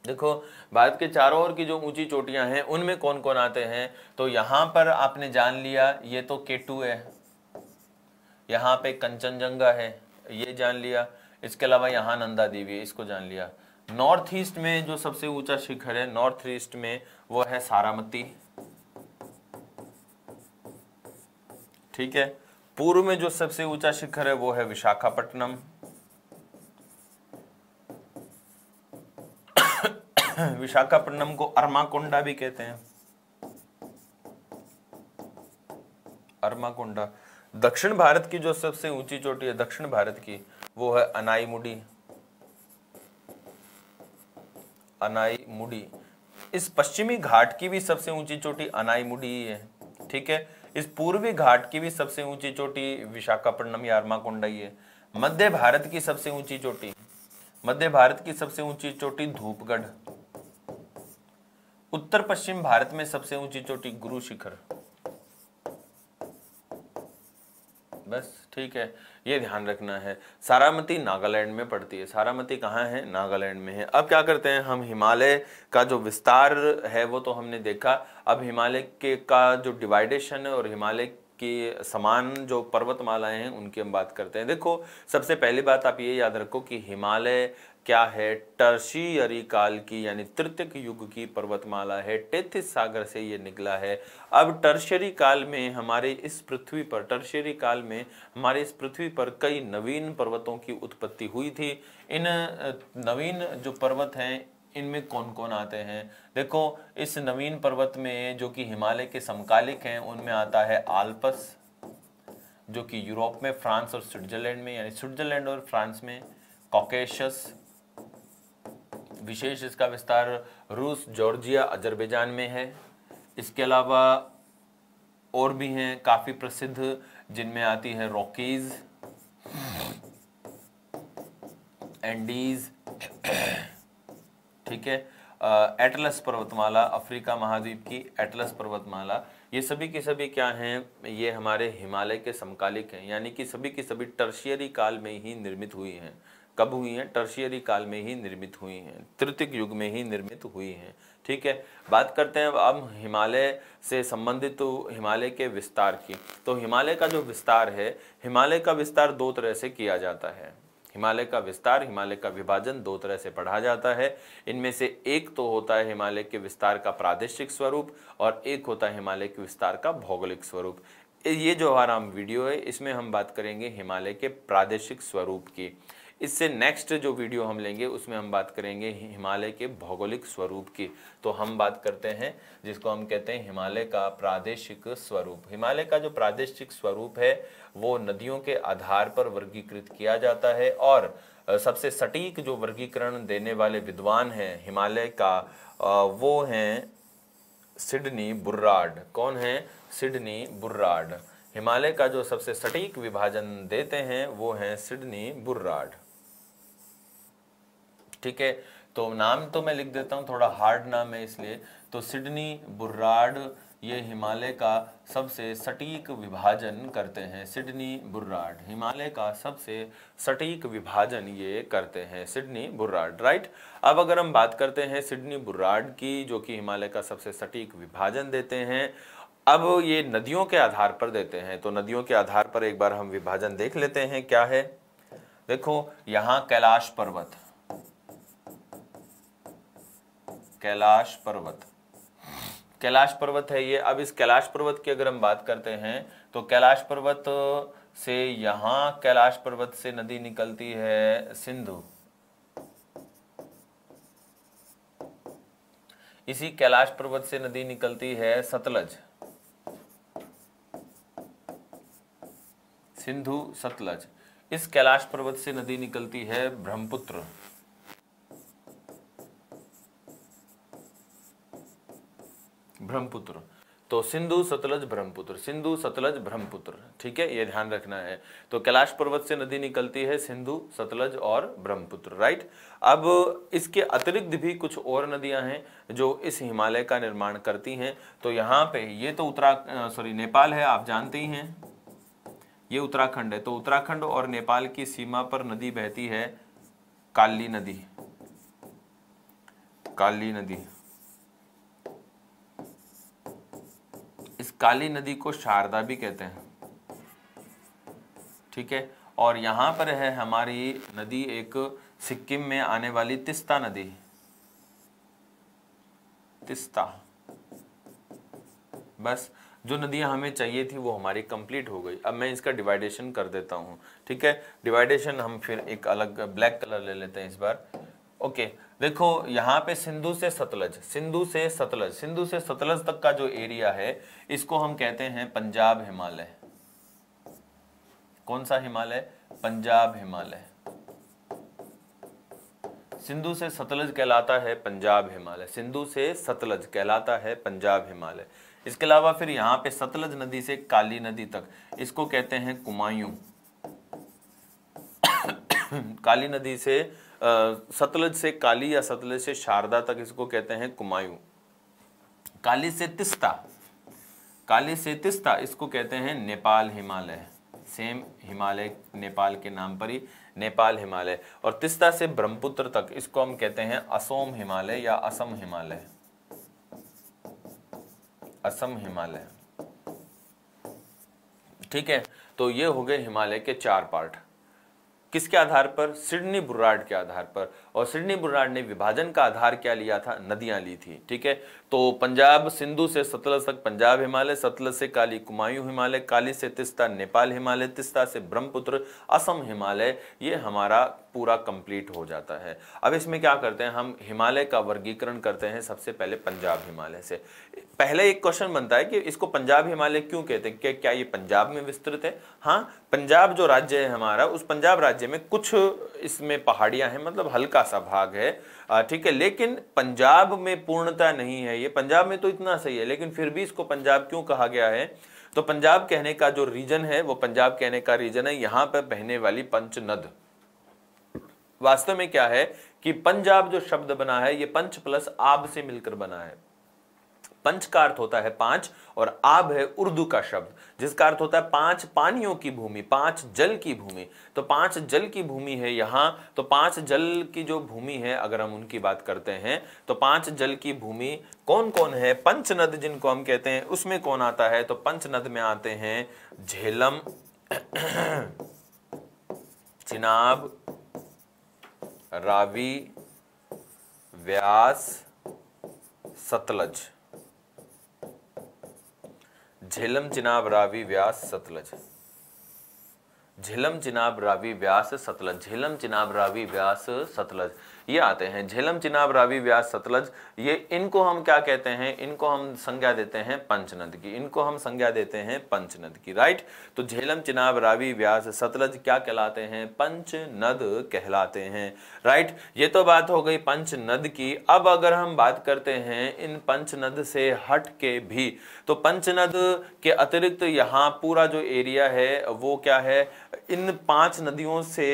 देखो, भारत के चारों ओर की जो ऊंची चोटियां हैं उनमें कौन कौन आते हैं। तो यहां पर आपने जान लिया, ये तो केटू है, यहाँ पे कंचनजंगा है, ये जान लिया। इसके अलावा यहाँ नंदा देवी है, इसको जान लिया। नॉर्थ ईस्ट में जो सबसे ऊंचा शिखर है नॉर्थ ईस्ट में वो है सारामती। ठीक है, पूर्व में जो सबसे ऊंचा शिखर है वो है विशाखापट्टनम। विशाखापट्टनम को अरमाकोंडा भी कहते हैं, अरमाकोंडा। दक्षिण भारत की जो सबसे ऊंची चोटी है दक्षिण भारत की वो है अनाईमुडी, अनाईमुडी। इस पश्चिमी घाट की भी सबसे ऊंची चोटी अनाईमुडी ही है। ठीक है, इस पूर्वी घाट की भी सबसे ऊंची चोटी विशाखापट्टनम या अरमाकोंडा ही है। मध्य भारत की सबसे ऊंची चोटी, मध्य भारत की सबसे ऊंची चोटी धूपगढ़। उत्तर पश्चिम भारत में सबसे ऊंची चोटी गुरु शिखर। बस ठीक है, ये ध्यान रखना है। सारामती नागालैंड में पड़ती है। सारामती कहाँ है? नागालैंड में है। अब क्या करते हैं हम, हिमालय का जो विस्तार है वो तो हमने देखा। अब हिमालय के का जो डिवाइडेशन है और हिमालय की समान जो पर्वतमालाएं हैं उनकी हम बात करते हैं। देखो, सबसे पहली बात आप ये याद रखो कि हिमालय क्या है? टर्शियरी काल की यानी तृतीयक युग की पर्वतमाला है। टेथिस सागर से ये निकला है। अब टर्शियरी काल में हमारे इस पृथ्वी पर, टर्शियरी काल में हमारे इस पृथ्वी पर कई नवीन पर्वतों की उत्पत्ति हुई थी। इन नवीन जो पर्वत हैं इनमें कौन कौन आते हैं? देखो, इस नवीन पर्वत में जो कि हिमालय के समकालिक हैं उनमें आता है आल्पस, जो कि यूरोप में फ्रांस और स्विट्जरलैंड में, यानी स्विट्जरलैंड और फ्रांस में। कॉकेशस, विशेष इसका विस्तार रूस, जॉर्जिया, अजरबैजान में है। इसके अलावा और भी हैं काफी प्रसिद्ध, जिनमें आती है रॉकीज, एंडीज, ठीक है, एटलस पर्वतमाला, अफ्रीका महाद्वीप की एटलस पर्वतमाला। ये सभी के सभी क्या हैं? ये हमारे हिमालय के समकालिक हैं, यानी कि सभी की सभी टर्शियरी काल में ही निर्मित हुई हैं। कब हुई हैं? टर्शियरी काल में ही निर्मित हुई हैं, तृतीयक युग में ही निर्मित हुई हैं। ठीक है, बात करते हैं अब हिमालय से संबंधित तो हिमालय के विस्तार की। तो हिमालय का जो विस्तार है, हिमालय का विस्तार दो तरह से किया जाता है। हिमालय का विस्तार, हिमालय का विभाजन दो तरह से पढ़ा जाता है। इनमें से एक तो होता है हिमालय के विस्तार का प्रादेशिक स्वरूप और एक होता है हिमालय के विस्तार का भौगोलिक स्वरूप। ये जो हमारा वीडियो है इसमें हम बात करेंगे हिमालय के प्रादेशिक स्वरूप की। इससे नेक्स्ट जो वीडियो हम लेंगे उसमें हम बात करेंगे हिमालय के भौगोलिक स्वरूप की। तो हम बात करते हैं जिसको हम कहते हैं हिमालय का प्रादेशिक स्वरूप। हिमालय का जो प्रादेशिक स्वरूप है वो नदियों के आधार पर वर्गीकृत किया जाता है और सबसे सटीक जो वर्गीकरण देने वाले विद्वान हैं हिमालय का वो हैं सिडनी बुर्रार्ड। कौन है? सिडनी बुर्रार्ड। हिमालय का जो सबसे सटीक विभाजन देते हैं वो हैं सिडनी बुर्रार्ड। ठीक है, तो नाम तो मैं लिख देता हूँ, थोड़ा हार्ड नाम है इसलिए। तो सिडनी बुर्रार्ड ये हिमालय का सबसे सटीक विभाजन करते हैं। सिडनी बुर्रार्ड हिमालय का सबसे सटीक विभाजन ये करते हैं, सिडनी बुर्रार्ड, राइट। अब अगर हम बात करते हैं सिडनी बुर्रार्ड की, जो कि हिमालय का सबसे सटीक विभाजन देते हैं, अब ये नदियों के आधार पर देते हैं, तो नदियों के आधार पर एक बार हम विभाजन देख लेते हैं क्या है। देखो यहां कैलाश पर्वत, कैलाश पर्वत, कैलाश पर्वत है ये। अब इस कैलाश पर्वत की अगर हम बात करते हैं तो कैलाश पर्वत से यहां कैलाश पर्वत से नदी निकलती है सिंधु, इसी कैलाश पर्वत से नदी निकलती है सतलज, सिंधु सतलज। इस कैलाश पर्वत से नदी निकलती है ब्रह्मपुत्र, ब्रह्मपुत्र। तो सिंधु सतलज ब्रह्मपुत्र, सिंधु सतलज ब्रह्मपुत्र, ठीक है, ये ध्यान रखना है। तो कैलाश पर्वत से नदी निकलती है सिंधु सतलज और ब्रह्मपुत्र, राइट। अब इसके अतिरिक्त भी कुछ और नदियां हैं जो इस हिमालय का निर्माण करती हैं। तो यहाँ पे ये तो नेपाल है, आप जानते ही हैं, ये उत्तराखंड है। तो उत्तराखंड और नेपाल की सीमा पर नदी बहती है काली नदी, काली नदी। इस काली नदी को शारदा भी कहते हैं, ठीक है। और यहां पर है हमारी नदी एक सिक्किम में आने वाली तिस्ता नदी, तिस्ता। बस जो नदियां हमें चाहिए थी वो हमारी कंप्लीट हो गई। अब मैं इसका डिवाइडेशन कर देता हूं, ठीक है। डिवाइडेशन हम फिर एक अलग ब्लैक कलर ले लेते हैं इस बार। ओके, देखो यहाँ पे सिंधु से सतलज, सिंधु से सतलज, सिंधु से सतलज तक का जो एरिया है इसको हम कहते हैं पंजाब हिमालय। कौन सा हिमालय? पंजाब हिमालय। सिंधु से सतलज कहलाता है पंजाब हिमालय, सिंधु से सतलज कहलाता है पंजाब हिमालय। इसके अलावा फिर यहाँ पे सतलज नदी से काली नदी तक, इसको कहते हैं कुमायूं। काली नदी से सतलज से काली या सतलज से शारदा तक इसको कहते हैं कुमायूं। काली से तिस्ता, काली से तिस्ता इसको कहते हैं नेपाल हिमालय। सेम हिमालय नेपाल के नाम पर ही नेपाल हिमालय। और तिस्ता से ब्रह्मपुत्र तक इसको हम कहते हैं असम हिमालय या असम हिमालय, असम हिमालय, ठीक है। तो ये हो गए हिमालय के 4 पार्ट। किसके आधार पर? सिडनी बुर्रार्ड के आधार पर। और सिडनी बुर्रार्ड ने विभाजन का आधार क्या लिया था? नदियां ली थी, ठीक है। तो पंजाब, सिंधु से सतलज तक पंजाब हिमालय, सतलज से काली कुमायूं हिमालय, काली से तिस्ता नेपाल हिमालय, तिस्ता से ब्रह्मपुत्र असम हिमालय, ये हमारा पूरा कंप्लीट हो जाता है। अब इसमें क्या करते हैं हम? हिमालय का वर्गीकरण करते हैं सबसे पहले पंजाब हिमालय से। पहले एक क्वेश्चन बनता है कि इसको पंजाब हिमालय क्यों कहते हैं? क्या ये पंजाब में विस्तृत है? हाँ, पंजाब जो राज्य है हमारा, उस पंजाब राज्य में कुछ इसमें पहाड़ियां हैं, मतलब हल्का सा भाग है, ठीक है। लेकिन पंजाब में पूर्णता नहीं है। ये पंजाब में तो इतना सही है, लेकिन फिर भी इसको पंजाब क्यों कहा गया है? तो पंजाब कहने का जो रीजन है वो पंजाब कहने का रीजन है यहाँ पर बहने वाली पंच नद। वास्तव में क्या है कि पंजाब जो शब्द बना है ये पंच प्लस आब से मिलकर बना है। पंच का अर्थ होता है 5 और आब है उर्दू का शब्द जिसका अर्थ होता है 5 पानियों की भूमि, 5 जल की भूमि। तो 5 जल की भूमि है यहाँ। तो 5 जल की जो भूमि है अगर हम उनकी बात करते हैं तो 5 जल की भूमि कौन कौन है? पंच नद जिनको हम कहते हैं, उसमें कौन आता है? तो पंच नद में आते हैं झेलम, चिनाब, रावी, व्यास, सतलज। झेलम, चिनाब, रावी, व्यास, सतलज। झेलम, चिनाब, रावी, व्यास, सतलज। झेलम, चिनाब, रावी, व्यास, सतलज, ये आते हैं। झेलम, चिनाब, रावी, व्यास, सतलज, ये इनको हम क्या कहते हैं? इनको हम संज्ञा देते हैं पंचनद की। इनको हम संज्ञा देते हैं पंचनद की, राइट। तो झेलम, चिनाब, रावी, व्यास, सतलज क्या कहलाते हैं? पंचनद कहलाते हैं, राइट। ये तो बात हो गई पंचनद की। अब अगर हम बात करते हैं इन पंचनद से हट के भी, तो पंचनद के अतिरिक्त यहाँ पूरा जो एरिया है वो क्या है? इन 5 नदियों से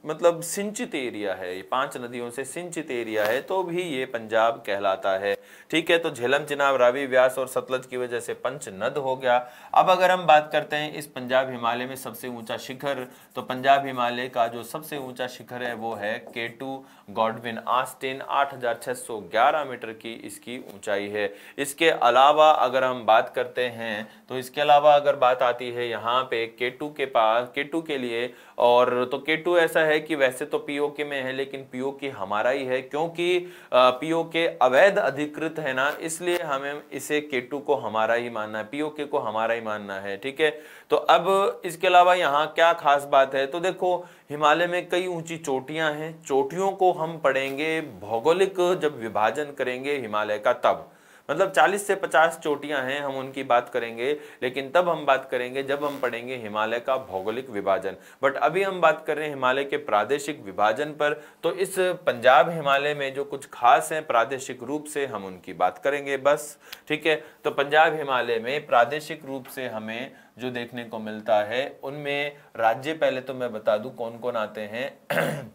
मतलब सिंचित एरिया है। ये 5 नदियों से सिंचित एरिया है, तो भी ये पंजाब कहलाता है। ठीक है। तो झेलम, चिनाब, रावी, व्यास और सतलज की वजह से पंचनद हो गया। अब अगर हम बात करते हैं इस पंजाब हिमालय में सबसे ऊंचा शिखर, तो पंजाब हिमालय का जो सबसे ऊंचा शिखर है वो है K2 गॉडविन ऑस्टिन, 8611 मीटर की इसकी ऊंचाई है। इसके अलावा अगर हम बात करते हैं तो इसके अलावा अगर बात आती है यहाँ पे K2 के पास, K2 के लिए, और तो K2 ऐसा है कि वैसे तो पीओके में है लेकिन पीओके हमारा ही है, क्योंकि पीओके अवैध अधिकृत है ना, इसलिए हमें इसे K2 को हमारा ही मानना है, पीओके को हमारा ही मानना है। ठीक है। तो अब इसके अलावा यहाँ क्या खास बात है, तो देखो हिमालय में कई ऊंची चोटियां हैं। चोटियों को हम पढ़ेंगे भौगोलिक जब विभाजन करेंगे हिमालय का, तब मतलब 40 से 50 चोटियां हैं, हम उनकी बात करेंगे, लेकिन तब हम बात करेंगे जब हम पढ़ेंगे हिमालय का भौगोलिक विभाजन। बट अभी हम बात कर रहे हैं हिमालय के प्रादेशिक विभाजन पर, तो इस पंजाब हिमालय में जो कुछ खास है प्रादेशिक रूप से हम उनकी बात करेंगे बस। ठीक है। तो पंजाब हिमालय में प्रादेशिक रूप से हमें जो देखने को मिलता है उनमें राज्य पहले तो मैं बता दूं कौन कौन आते हैं।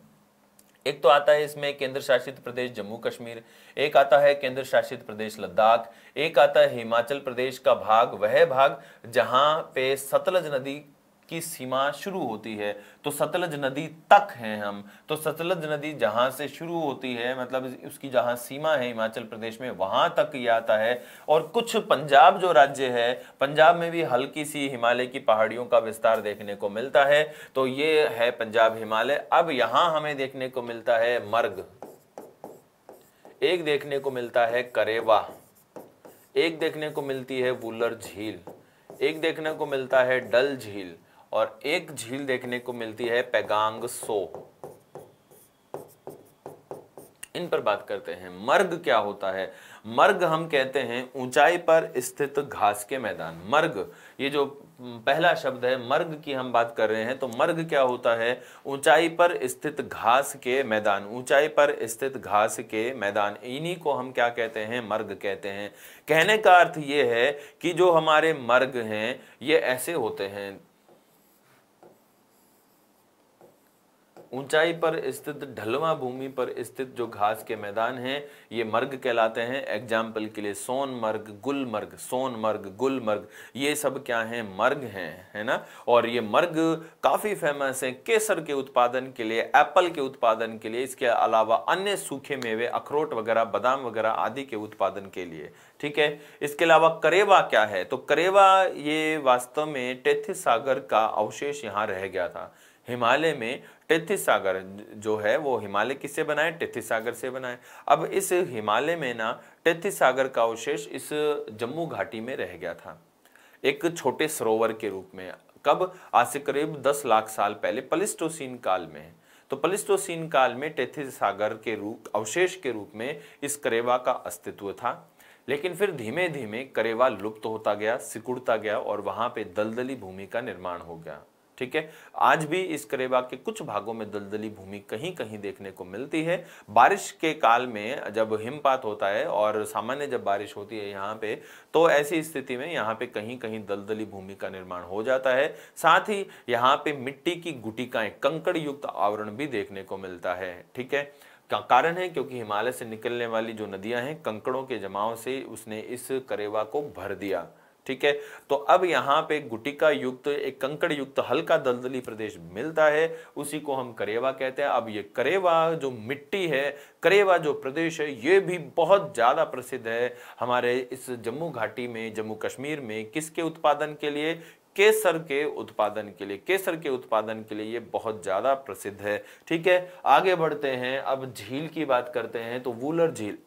एक तो आता है इसमें केंद्र शासित प्रदेश जम्मू कश्मीर, एक आता है केंद्र शासित प्रदेश लद्दाख, एक आता है हिमाचल प्रदेश का भाग, वह भाग जहां पे सतलज नदी की सीमा शुरू होती है, तो सतलज नदी तक हैं हम, तो सतलज नदी जहां से शुरू होती है मतलब उसकी जहां सीमा है हिमाचल प्रदेश में वहां तक ये आता है। और कुछ पंजाब जो राज्य है, पंजाब में भी हल्की सी हिमालय की पहाड़ियों का विस्तार देखने को मिलता है, तो ये है पंजाब हिमालय। अब यहां हमें देखने को मिलता है मर्ग, एक देखने को मिलता है करेवा, एक देखने को मिलती है वुलर झील, एक देखने को मिलता है डल झील, और एक झील देखने को मिलती है पैगांग सो। इन पर बात करते हैं। मर्ग क्या होता है? मर्ग हम कहते हैं ऊंचाई पर स्थित घास के मैदान। मर्ग, ये जो पहला शब्द है मर्ग की हम बात कर रहे हैं, तो मर्ग क्या होता है? ऊंचाई पर स्थित घास के मैदान, ऊंचाई पर स्थित घास के मैदान, इन्हीं को हम क्या कहते हैं? मर्ग कहते हैं। कहने का अर्थ ये है कि जो हमारे मर्ग हैं ये ऐसे होते हैं, ऊंचाई पर स्थित ढलवा भूमि पर स्थित जो घास के मैदान हैं ये मर्ग कहलाते हैं। एग्जाम्पल के लिए सोनमर्ग, गुलमर्ग, सोनमर्ग, गुलमर्ग, ये सब क्या हैं? मर्ग हैं, है ना। और ये मर्ग काफी फेमस है केसर के उत्पादन के लिए, एप्पल के उत्पादन के लिए, इसके अलावा अन्य सूखे मेवे, अखरोट वगैरह, बादाम वगैरह आदि के उत्पादन के लिए। ठीक है। इसके अलावा करेवा क्या है? तो करेवा ये वास्तव में टेथिस सागर का अवशेष यहाँ रह गया था। हिमालय में टेथिस सागर जो है वो हिमालय किससे बना है? टेथिस सागर से बना है। अब इस हिमालय में ना टेथिस सागर का अवशेष इस जम्मू घाटी में रह गया था एक छोटे सरोवर के रूप में। कब? आज से करीब 10 लाख साल पहले प्लेस्टोसीन काल में। तो प्लेस्टोसीन काल में टेथिस सागर के रूप, अवशेष के रूप में इस करेवा का अस्तित्व था, लेकिन फिर धीमे धीमे करेवा लुप्त होता गया, सिकुड़ता गया और वहां पे दलदली भूमि का निर्माण हो गया। ठीक है। आज भी इस करेवा के कुछ भागों में दलदली भूमि कहीं कहीं देखने को मिलती है। बारिश के काल में जब हिमपात होता है और सामान्य जब बारिश होती है यहाँ पे, तो ऐसी स्थिति में यहाँ पे कहीं कहीं दलदली भूमि का निर्माण हो जाता है। साथ ही यहाँ पे मिट्टी की गुटिकाएं, कंकड़ युक्त आवरण भी देखने को मिलता है। ठीक है। कारण है क्योंकि हिमालय से निकलने वाली जो नदियां हैं कंकड़ों के जमाव से उसने इस करेवा को भर दिया। ठीक है। तो अब यहाँ पे गुटिका युक्त, एक कंकड़ युक्त हल्का दलदली प्रदेश मिलता है, उसी को हम करेवा कहते हैं। अब ये करेवा जो मिट्टी है, करेवा जो प्रदेश है, ये भी बहुत ज्यादा प्रसिद्ध है हमारे इस जम्मू घाटी में, जम्मू कश्मीर में। किसके उत्पादन के लिए? केसर के उत्पादन के लिए। केसर के उत्पादन के लिए ये बहुत ज्यादा प्रसिद्ध है। ठीक है। आगे बढ़ते हैं, अब झील की बात करते हैं। तो वुलर झील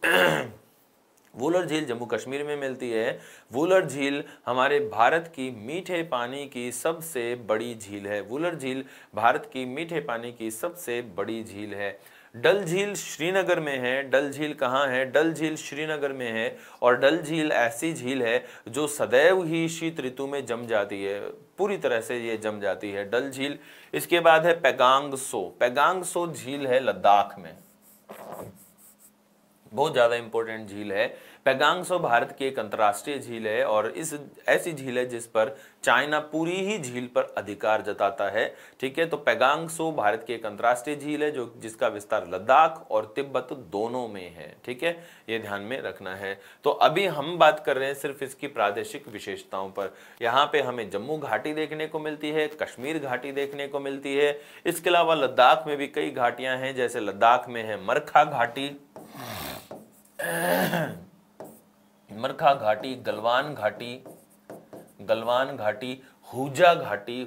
वुलर झील जम्मू कश्मीर में मिलती है। वुलर झील हमारे भारत की मीठे पानी की सबसे बड़ी झील है। वुलर झील भारत की मीठे पानी की सबसे बड़ी झील है। डल झील श्रीनगर में है। डल झील कहाँ है? डल झील श्रीनगर में है। और डल झील ऐसी झील है जो सदैव ही शीत ऋतु में जम जाती है, पूरी तरह से ये जम जाती है डल झील। इसके बाद है पैगांग सो। पैगांग सो झील है लद्दाख में, बहुत ज्यादा इंपॉर्टेंट झील है। पैगांग त्सो भारत की एक अंतर्राष्ट्रीय झील है और इस ऐसी झील है जिस पर चाइना पूरी ही झील पर अधिकार जताता है। ठीक है, तो पैगांग त्सो भारत की एक अंतर्राष्ट्रीय झील है जो जिसका विस्तार लद्दाख और तिब्बत दोनों में है। ठीक है, ये ध्यान में रखना है। तो अभी हम बात कर रहे हैं सिर्फ इसकी प्रादेशिक विशेषताओं पर। यहाँ पे हमें जम्मू घाटी देखने को मिलती है, कश्मीर घाटी देखने को मिलती है। इसके अलावा लद्दाख में भी कई घाटियां हैं, जैसे लद्दाख में है मरखा घाटी, मरखा घाटी, गलवान घाटी, हुजा घाटी,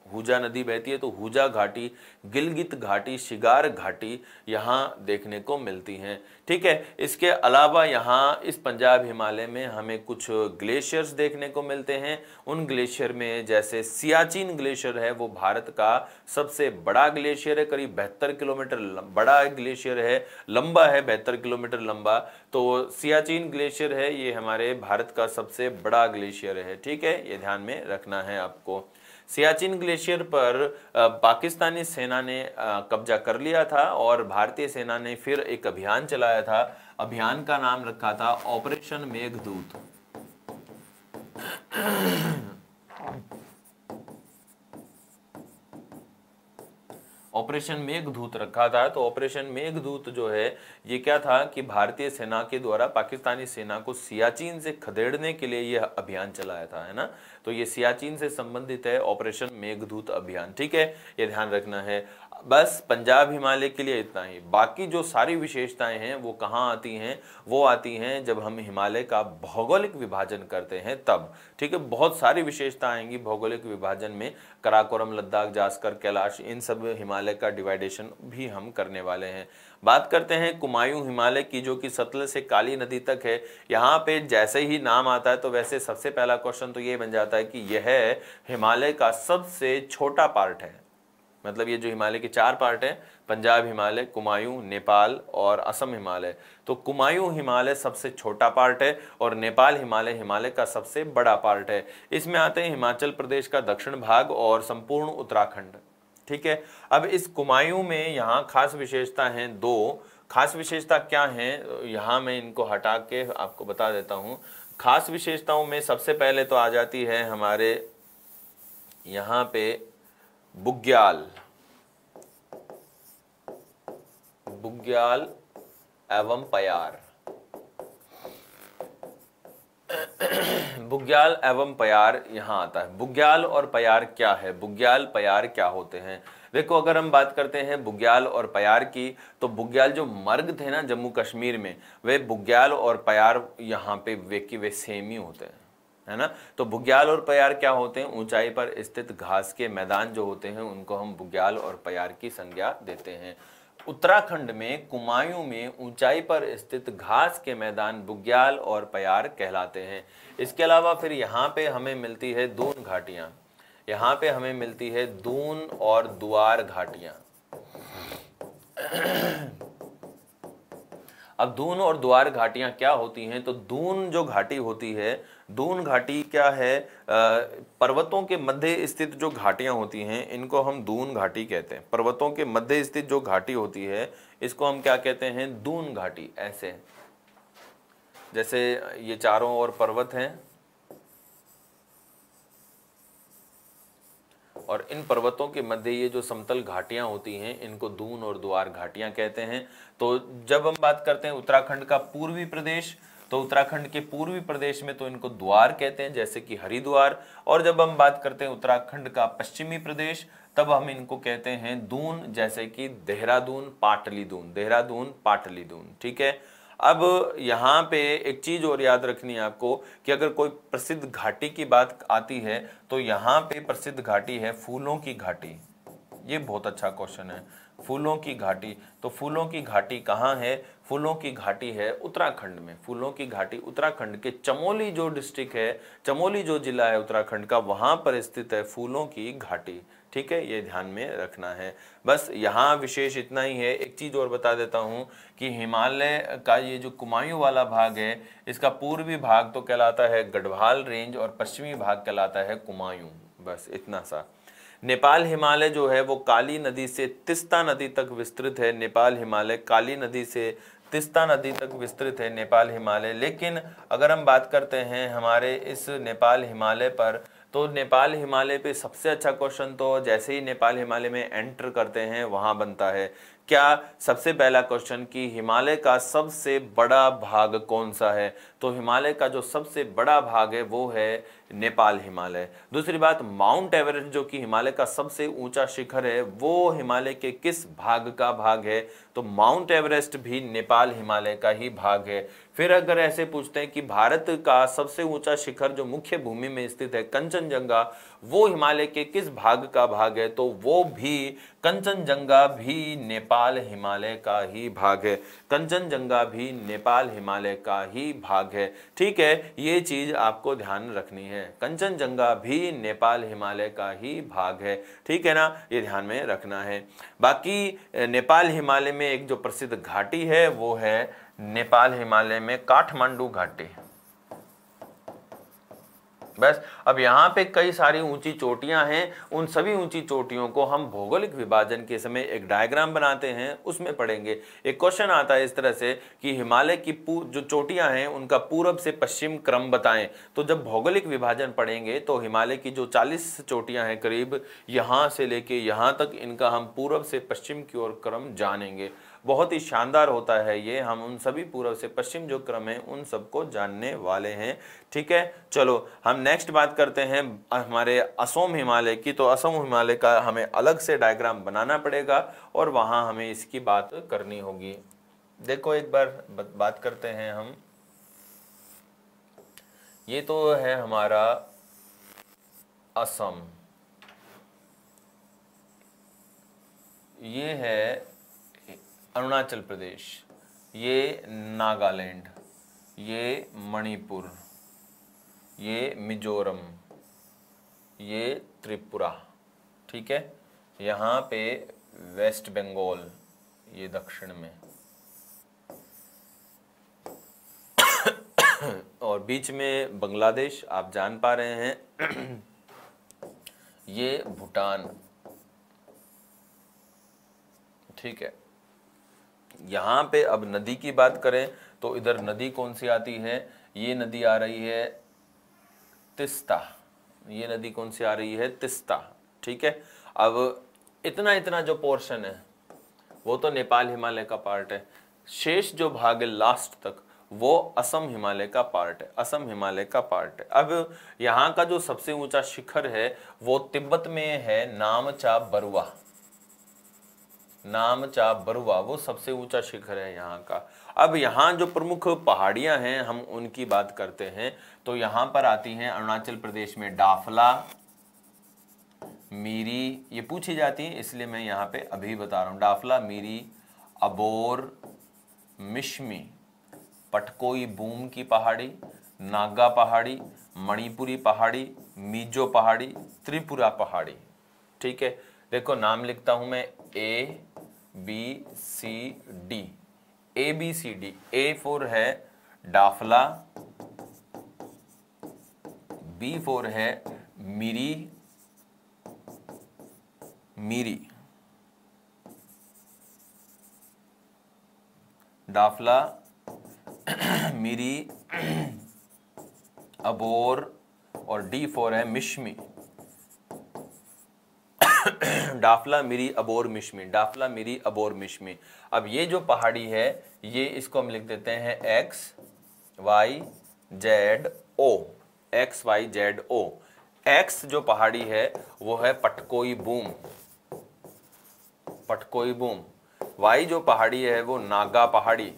हुजा नदी बहती है तो हुजा घाटी, गिलगित घाटी, शिगार घाटी यहाँ देखने को मिलती हैं। ठीक है, इसके अलावा यहाँ इस पंजाब हिमालय में हमें कुछ ग्लेशियर्स देखने को मिलते हैं। उन ग्लेशियर में जैसे सियाचिन ग्लेशियर है, वो भारत का सबसे बड़ा ग्लेशियर है, करीब 72 किलोमीटर बड़ा ग्लेशियर है, लंबा है 72 किलोमीटर लंबा। तो सियाचिन ग्लेशियर है, ये हमारे भारत का सबसे बड़ा ग्लेशियर है। ठीक है, ये ध्यान में रखना है आपको। सियाचिन ग्लेशियर पर पाकिस्तानी सेना ने कब्जा कर लिया था और भारतीय सेना ने फिर एक अभियान चलाया था। अभियान का नाम रखा था ऑपरेशन मेघदूत। ऑपरेशन मेघदूत रखा था। तो ऑपरेशन मेघदूत जो है ये क्या था कि भारतीय सेना के द्वारा पाकिस्तानी सेना को सियाचिन से खदेड़ने के लिए यह अभियान चलाया था, है ना। तो ये सियाचिन से संबंधित है ऑपरेशन मेघदूत अभियान। ठीक है, ये ध्यान रखना है। बस पंजाब हिमालय के लिए इतना ही। बाकी जो सारी विशेषताएं हैं वो कहाँ आती हैं? वो आती हैं जब हम हिमालय का भौगोलिक विभाजन करते हैं तब। ठीक है, बहुत सारी विशेषताएं आएंगी भौगोलिक विभाजन में। कराकोरम, लद्दाख, जास्कर, कैलाश, इन सब हिमालय का डिवाइडेशन भी हम करने वाले हैं। बात करते हैं कुमायूं हिमालय की, जो कि सतलज से काली नदी तक है। यहाँ पे जैसे ही नाम आता है तो वैसे सबसे पहला क्वेश्चन तो ये बन जाता है कि यह हिमालय का सबसे छोटा पार्ट है। मतलब ये जो हिमालय के 4 पार्ट हैं, पंजाब हिमालय, कुमायूं, नेपाल और असम हिमालय, तो कुमायूं हिमालय सबसे छोटा पार्ट है और नेपाल हिमालय हिमालय का सबसे बड़ा पार्ट है। इसमें आते हैं हिमाचल प्रदेश का दक्षिण भाग और संपूर्ण उत्तराखंड। ठीक है, अब इस कुमायूं में यहाँ खास विशेषता हैं 2। खास विशेषता क्या है, यहाँ मैं इनको हटा के आपको बता देता हूँ। खास विशेषताओं में सबसे पहले तो आ जाती है हमारे यहाँ पे बुग्याल एवं पयार। बुग्याल एवं पयार यहाँ आता है। बुग्याल और पयार क्या है, बुग्याल पयार क्या होते हैं? देखो, अगर हम बात करते हैं बुग्याल और पयार की, तो बुग्याल जो मर्ग थे ना जम्मू कश्मीर में, वे बुग्याल और पयार यहाँ पे वे सेम ही होते हैं, है ना। तो बुग्याल और पयार क्या होते हैं? ऊंचाई पर स्थित घास के मैदान जो होते हैं उनको हम बुग्याल और पयार की संज्ञा देते हैं। उत्तराखंड में कुमायूं में ऊंचाई पर स्थित घास के मैदान बुग्याल और पयार कहलाते हैं। इसके अलावा फिर यहाँ पे हमें मिलती है दून घाटियाँ। यहाँ पे हमें मिलती है दून और दुआर घाटियाँ। अब दून और द्वार घाटियां क्या होती हैं? तो दून जो घाटी होती है, दून घाटी क्या है? पर्वतों के मध्य स्थित जो घाटियां होती हैं इनको हम दून घाटी कहते हैं। पर्वतों के मध्य स्थित जो घाटी होती है इसको हम क्या कहते हैं? दून घाटी। ऐसे जैसे ये चारों ओर पर्वत हैं और इन पर्वतों के मध्य ये जो समतल घाटियां होती हैं इनको दून और द्वार घाटियां कहते हैं। तो जब हम बात करते हैं उत्तराखंड का पूर्वी प्रदेश, तो उत्तराखंड के पूर्वी प्रदेश में तो इनको द्वार कहते हैं, जैसे कि हरिद्वार। और जब हम बात करते हैं उत्तराखंड का पश्चिमी प्रदेश, तब हम इनको कहते हैं दून, जैसे कि देहरादून, पाटलीदून, देहरादून, पाटलीदून। ठीक है, अब यहाँ पे एक चीज और याद रखनी है आपको कि अगर कोई प्रसिद्ध घाटी की बात आती है तो यहाँ पे प्रसिद्ध घाटी है फूलों की घाटी। ये बहुत अच्छा क्वेश्चन है, फूलों की घाटी। तो फूलों की घाटी कहाँ है? फूलों की घाटी है उत्तराखंड में। फूलों की घाटी उत्तराखंड के चमोली जो डिस्ट्रिक्ट है, चमोली जो जिला है उत्तराखंड का, वहां पर स्थित है फूलों की घाटी। ठीक है, ये ध्यान में रखना है। बस यहाँ विशेष इतना ही है। एक चीज और बता देता हूँ कि हिमालय का ये जो कुमायूं वाला भाग है, इसका पूर्वी भाग तो कहलाता है गढ़वाल रेंज और पश्चिमी भाग कहलाता है कुमायूं। बस इतना सा। नेपाल हिमालय जो है वो काली नदी से तिस्ता नदी तक विस्तृत है। नेपाल हिमालय काली नदी से तीस्ता नदी तक विस्तृत है नेपाल हिमालय। लेकिन अगर हम बात करते हैं हमारे इस नेपाल हिमालय पर, तो नेपाल हिमालय पे सबसे अच्छा क्वेश्चन तो जैसे ही नेपाल हिमालय में एंटर करते हैं वहां बनता है। क्या सबसे पहला क्वेश्चन कि हिमालय का सबसे बड़ा भाग कौन सा है, तो हिमालय का जो सबसे बड़ा भाग है वो है नेपाल हिमालय। दूसरी बात, माउंट एवरेस्ट जो कि हिमालय का सबसे ऊंचा शिखर है वो हिमालय के किस भाग का भाग है, तो माउंट एवरेस्ट भी नेपाल हिमालय का ही भाग है। फिर अगर ऐसे पूछते हैं कि भारत का सबसे ऊंचा शिखर जो मुख्य भूमि में स्थित है कंचनजंगा, वो हिमालय के किस भाग का भाग है, तो वो भी कंचनजंगा भी नेपाल हिमालय का ही भाग है। कंचनजंगा भी नेपाल हिमालय का ही भाग है। ठीक है, ये चीज आपको ध्यान रखनी है, कंचनजंगा भी नेपाल हिमालय का ही भाग है। ठीक है ना, ये ध्यान में रखना है। बाकी नेपाल हिमालय में एक जो प्रसिद्ध घाटी है वो है नेपाल हिमालय में काठमांडू घाटी। बस अब यहाँ पे कई सारी ऊंची चोटियां हैं, उन सभी ऊंची चोटियों को हम भौगोलिक विभाजन के समय एक डायग्राम बनाते हैं उसमें पढ़ेंगे। एक क्वेश्चन आता है इस तरह से कि हिमालय की जो चोटियां हैं उनका पूरब से पश्चिम क्रम बताएं। तो जब भौगोलिक विभाजन पढ़ेंगे तो हिमालय की जो 40 चोटियां हैं करीब, यहाँ से लेके यहाँ तक इनका हम पूरब से पश्चिम की ओर क्रम जानेंगे। बहुत ही शानदार होता है ये, हम उन सभी पूर्व से पश्चिम जो क्रम है उन सबको जानने वाले हैं। ठीक है, चलो हम नेक्स्ट बात करते हैं हमारे असम हिमालय की। तो असम हिमालय का हमें अलग से डायग्राम बनाना पड़ेगा और वहां हमें इसकी बात करनी होगी। देखो एक बार बात करते हैं हम, ये तो है हमारा असम, ये है अरुणाचल प्रदेश, ये नागालैंड, ये मणिपुर, ये मिजोरम, ये त्रिपुरा। ठीक है, यहाँ पे वेस्ट बंगाल, ये दक्षिण में, और बीच में बांग्लादेश आप जान पा रहे हैं, ये भूटान। ठीक है, यहाँ पे अब नदी की बात करें तो इधर नदी कौन सी आती है, ये नदी आ रही है तीस्ता, ये नदी कौन सी आ रही है तीस्ता। ठीक है, अब इतना जो पोर्शन है वो तो नेपाल हिमालय का पार्ट है, शेष जो भाग है लास्ट तक वो असम हिमालय का पार्ट है, असम हिमालय का पार्ट है। अब यहाँ का जो सबसे ऊंचा शिखर है वो तिब्बत में है, नामचा बरुआ, नामचा बरुआ वो सबसे ऊंचा शिखर है यहाँ का। अब यहाँ जो प्रमुख पहाड़ियां हैं हम उनकी बात करते हैं, तो यहाँ पर आती हैं अरुणाचल प्रदेश में डाफला, मीरी, ये पूछी जाती है इसलिए मैं यहाँ पे अभी बता रहा हूँ। डाफला, मीरी, अबोर, मिश्मी, पटकोई बूम की पहाड़ी, नागा पहाड़ी, मणिपुरी पहाड़ी, मिजो पहाड़ी, त्रिपुरा पहाड़ी। ठीक है, देखो नाम लिखता हूं मैं, A B C D, A B C D. A for है डाफला, बी फोर है मिरी, मीरी, डाफला, मिरी, अबोर, और डी फोर है मिश्मी। डाफला, मिरी, अबोर, मिश्मी, डाफला, मिरी, अबोर, मिश्मी। अब ये जो पहाड़ी है ये इसको हम लिख देते हैं X Y Z O, X Y Z O. X जो पहाड़ी है वो है पटकोई बूम, पटकोई बूम। वाई जो पहाड़ी है वो नागा पहाड़ी,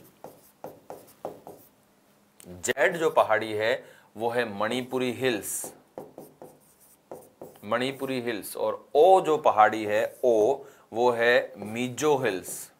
जेड जो पहाड़ी है वो है मणिपुरी हिल्स, मणिपुरी हिल्स, और ओ जो पहाड़ी है ओ वो है मिजो हिल्स,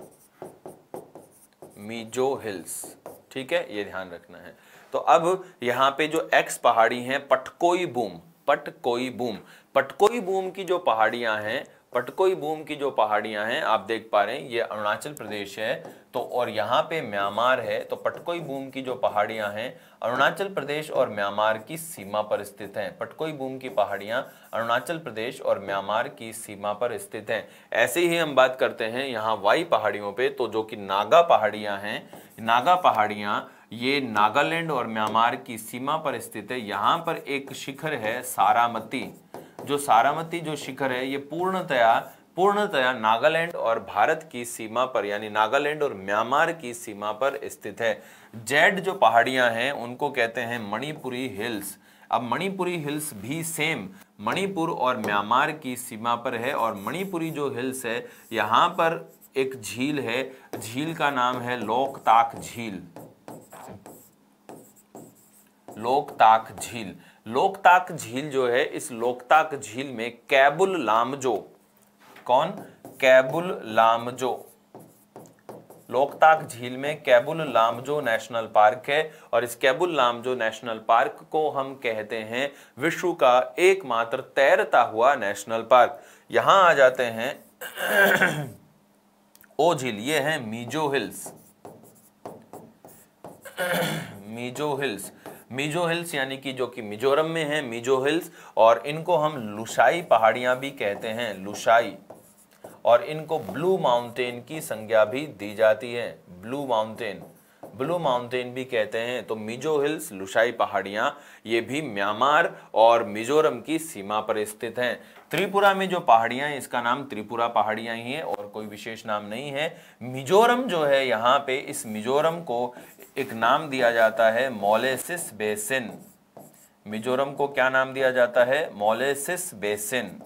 मिजो हिल्स। ठीक है, ये ध्यान रखना है। तो अब यहाँ पे जो एक्स पहाड़ी हैं पटकोई बूम, पटकोई बूम, पटकोई बूम की जो पहाड़ियां हैं पटकोई बूम की जो पहाड़ियां हैं आप देख पा रहे हैं ये अरुणाचल प्रदेश है, तो और यहाँ पे म्यांमार है। तो पटकोई बूम की जो पहाड़ियां हैं अरुणाचल प्रदेश और म्यांमार की सीमा पर स्थित हैं। पटकोई बूम की पहाड़ियां अरुणाचल प्रदेश और म्यांमार की सीमा पर स्थित हैं। ऐसे ही हम बात करते हैं यहाँ वाई पहाड़ियों पे, तो जो कि नागा पहाड़ियां हैं, नागा पहाड़ियां ये नागालैंड और म्यांमार की सीमा पर स्थित है। यहाँ पर एक शिखर है सारामती, जो सारामती जो शिखर है ये पूर्णतया नागालैंड और भारत की सीमा पर यानी नागालैंड और म्यांमार की सीमा पर स्थित है। जेड जो पहाड़ियां हैं उनको कहते हैं मणिपुरी हिल्स। अब मणिपुरी हिल्स भी सेम मणिपुर और म्यांमार की सीमा पर है, और मणिपुरी जो हिल्स है यहाँ पर एक झील है, झील का नाम है लोकताक झील। लोकताक झील, लोकताक झील जो है, इस लोकताक झील में कैबुल लामजो, कौन? कैबुल लामजो, लोकताक झील में कैबुल लामजो नेशनल पार्क है, और इस कैबुल लामजो नेशनल पार्क को हम कहते हैं विश्व का एकमात्र तैरता हुआ नेशनल पार्क। यहां आ जाते हैं ओ झील, ये है Mizo hills. Mizo hills, Mizo hills यानी कि जो कि मिजोरम में है मीजो हिल्स, और इनको हम लुशाई पहाड़ियां भी कहते हैं, लुशाई, और इनको ब्लू माउंटेन की संज्ञा भी दी जाती है, ब्लू माउंटेन, ब्लू माउंटेन भी कहते हैं। तो मीजो हिल्स, लुशाई पहाड़ियां ये भी म्यांमार और मिजोरम की सीमा पर स्थित हैं। त्रिपुरा में जो पहाड़ियां हैं इसका नाम त्रिपुरा पहाड़ियां ही है और कोई विशेष नाम नहीं है। मिजोरम जो है यहाँ पे इस मिजोरम को एक नाम दिया जाता है मोलेसिस बेसिन। मिजोरम को क्या नाम दिया जाता है? Molasses basin.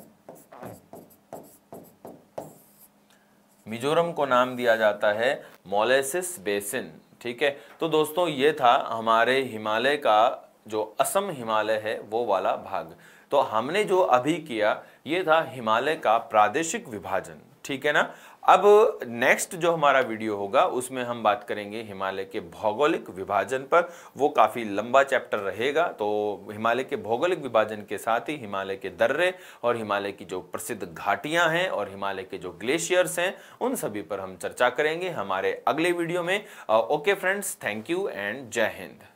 मिजोरम को नाम दिया जाता है मोलेसिस बेसिन। ठीक है, तो दोस्तों ये था हमारे हिमालय का जो असम हिमालय है वो वाला भाग। तो हमने जो अभी किया ये था हिमालय का प्रादेशिक विभाजन। ठीक है ना। अब नेक्स्ट जो हमारा वीडियो होगा उसमें हम बात करेंगे हिमालय के भौगोलिक विभाजन पर। वो काफ़ी लंबा चैप्टर रहेगा। तो हिमालय के भौगोलिक विभाजन के साथ ही हिमालय के दर्रे और हिमालय की जो प्रसिद्ध घाटियां हैं और हिमालय के जो ग्लेशियर्स हैं उन सभी पर हम चर्चा करेंगे हमारे अगले वीडियो में। Okay friends, thank you and जय हिंद।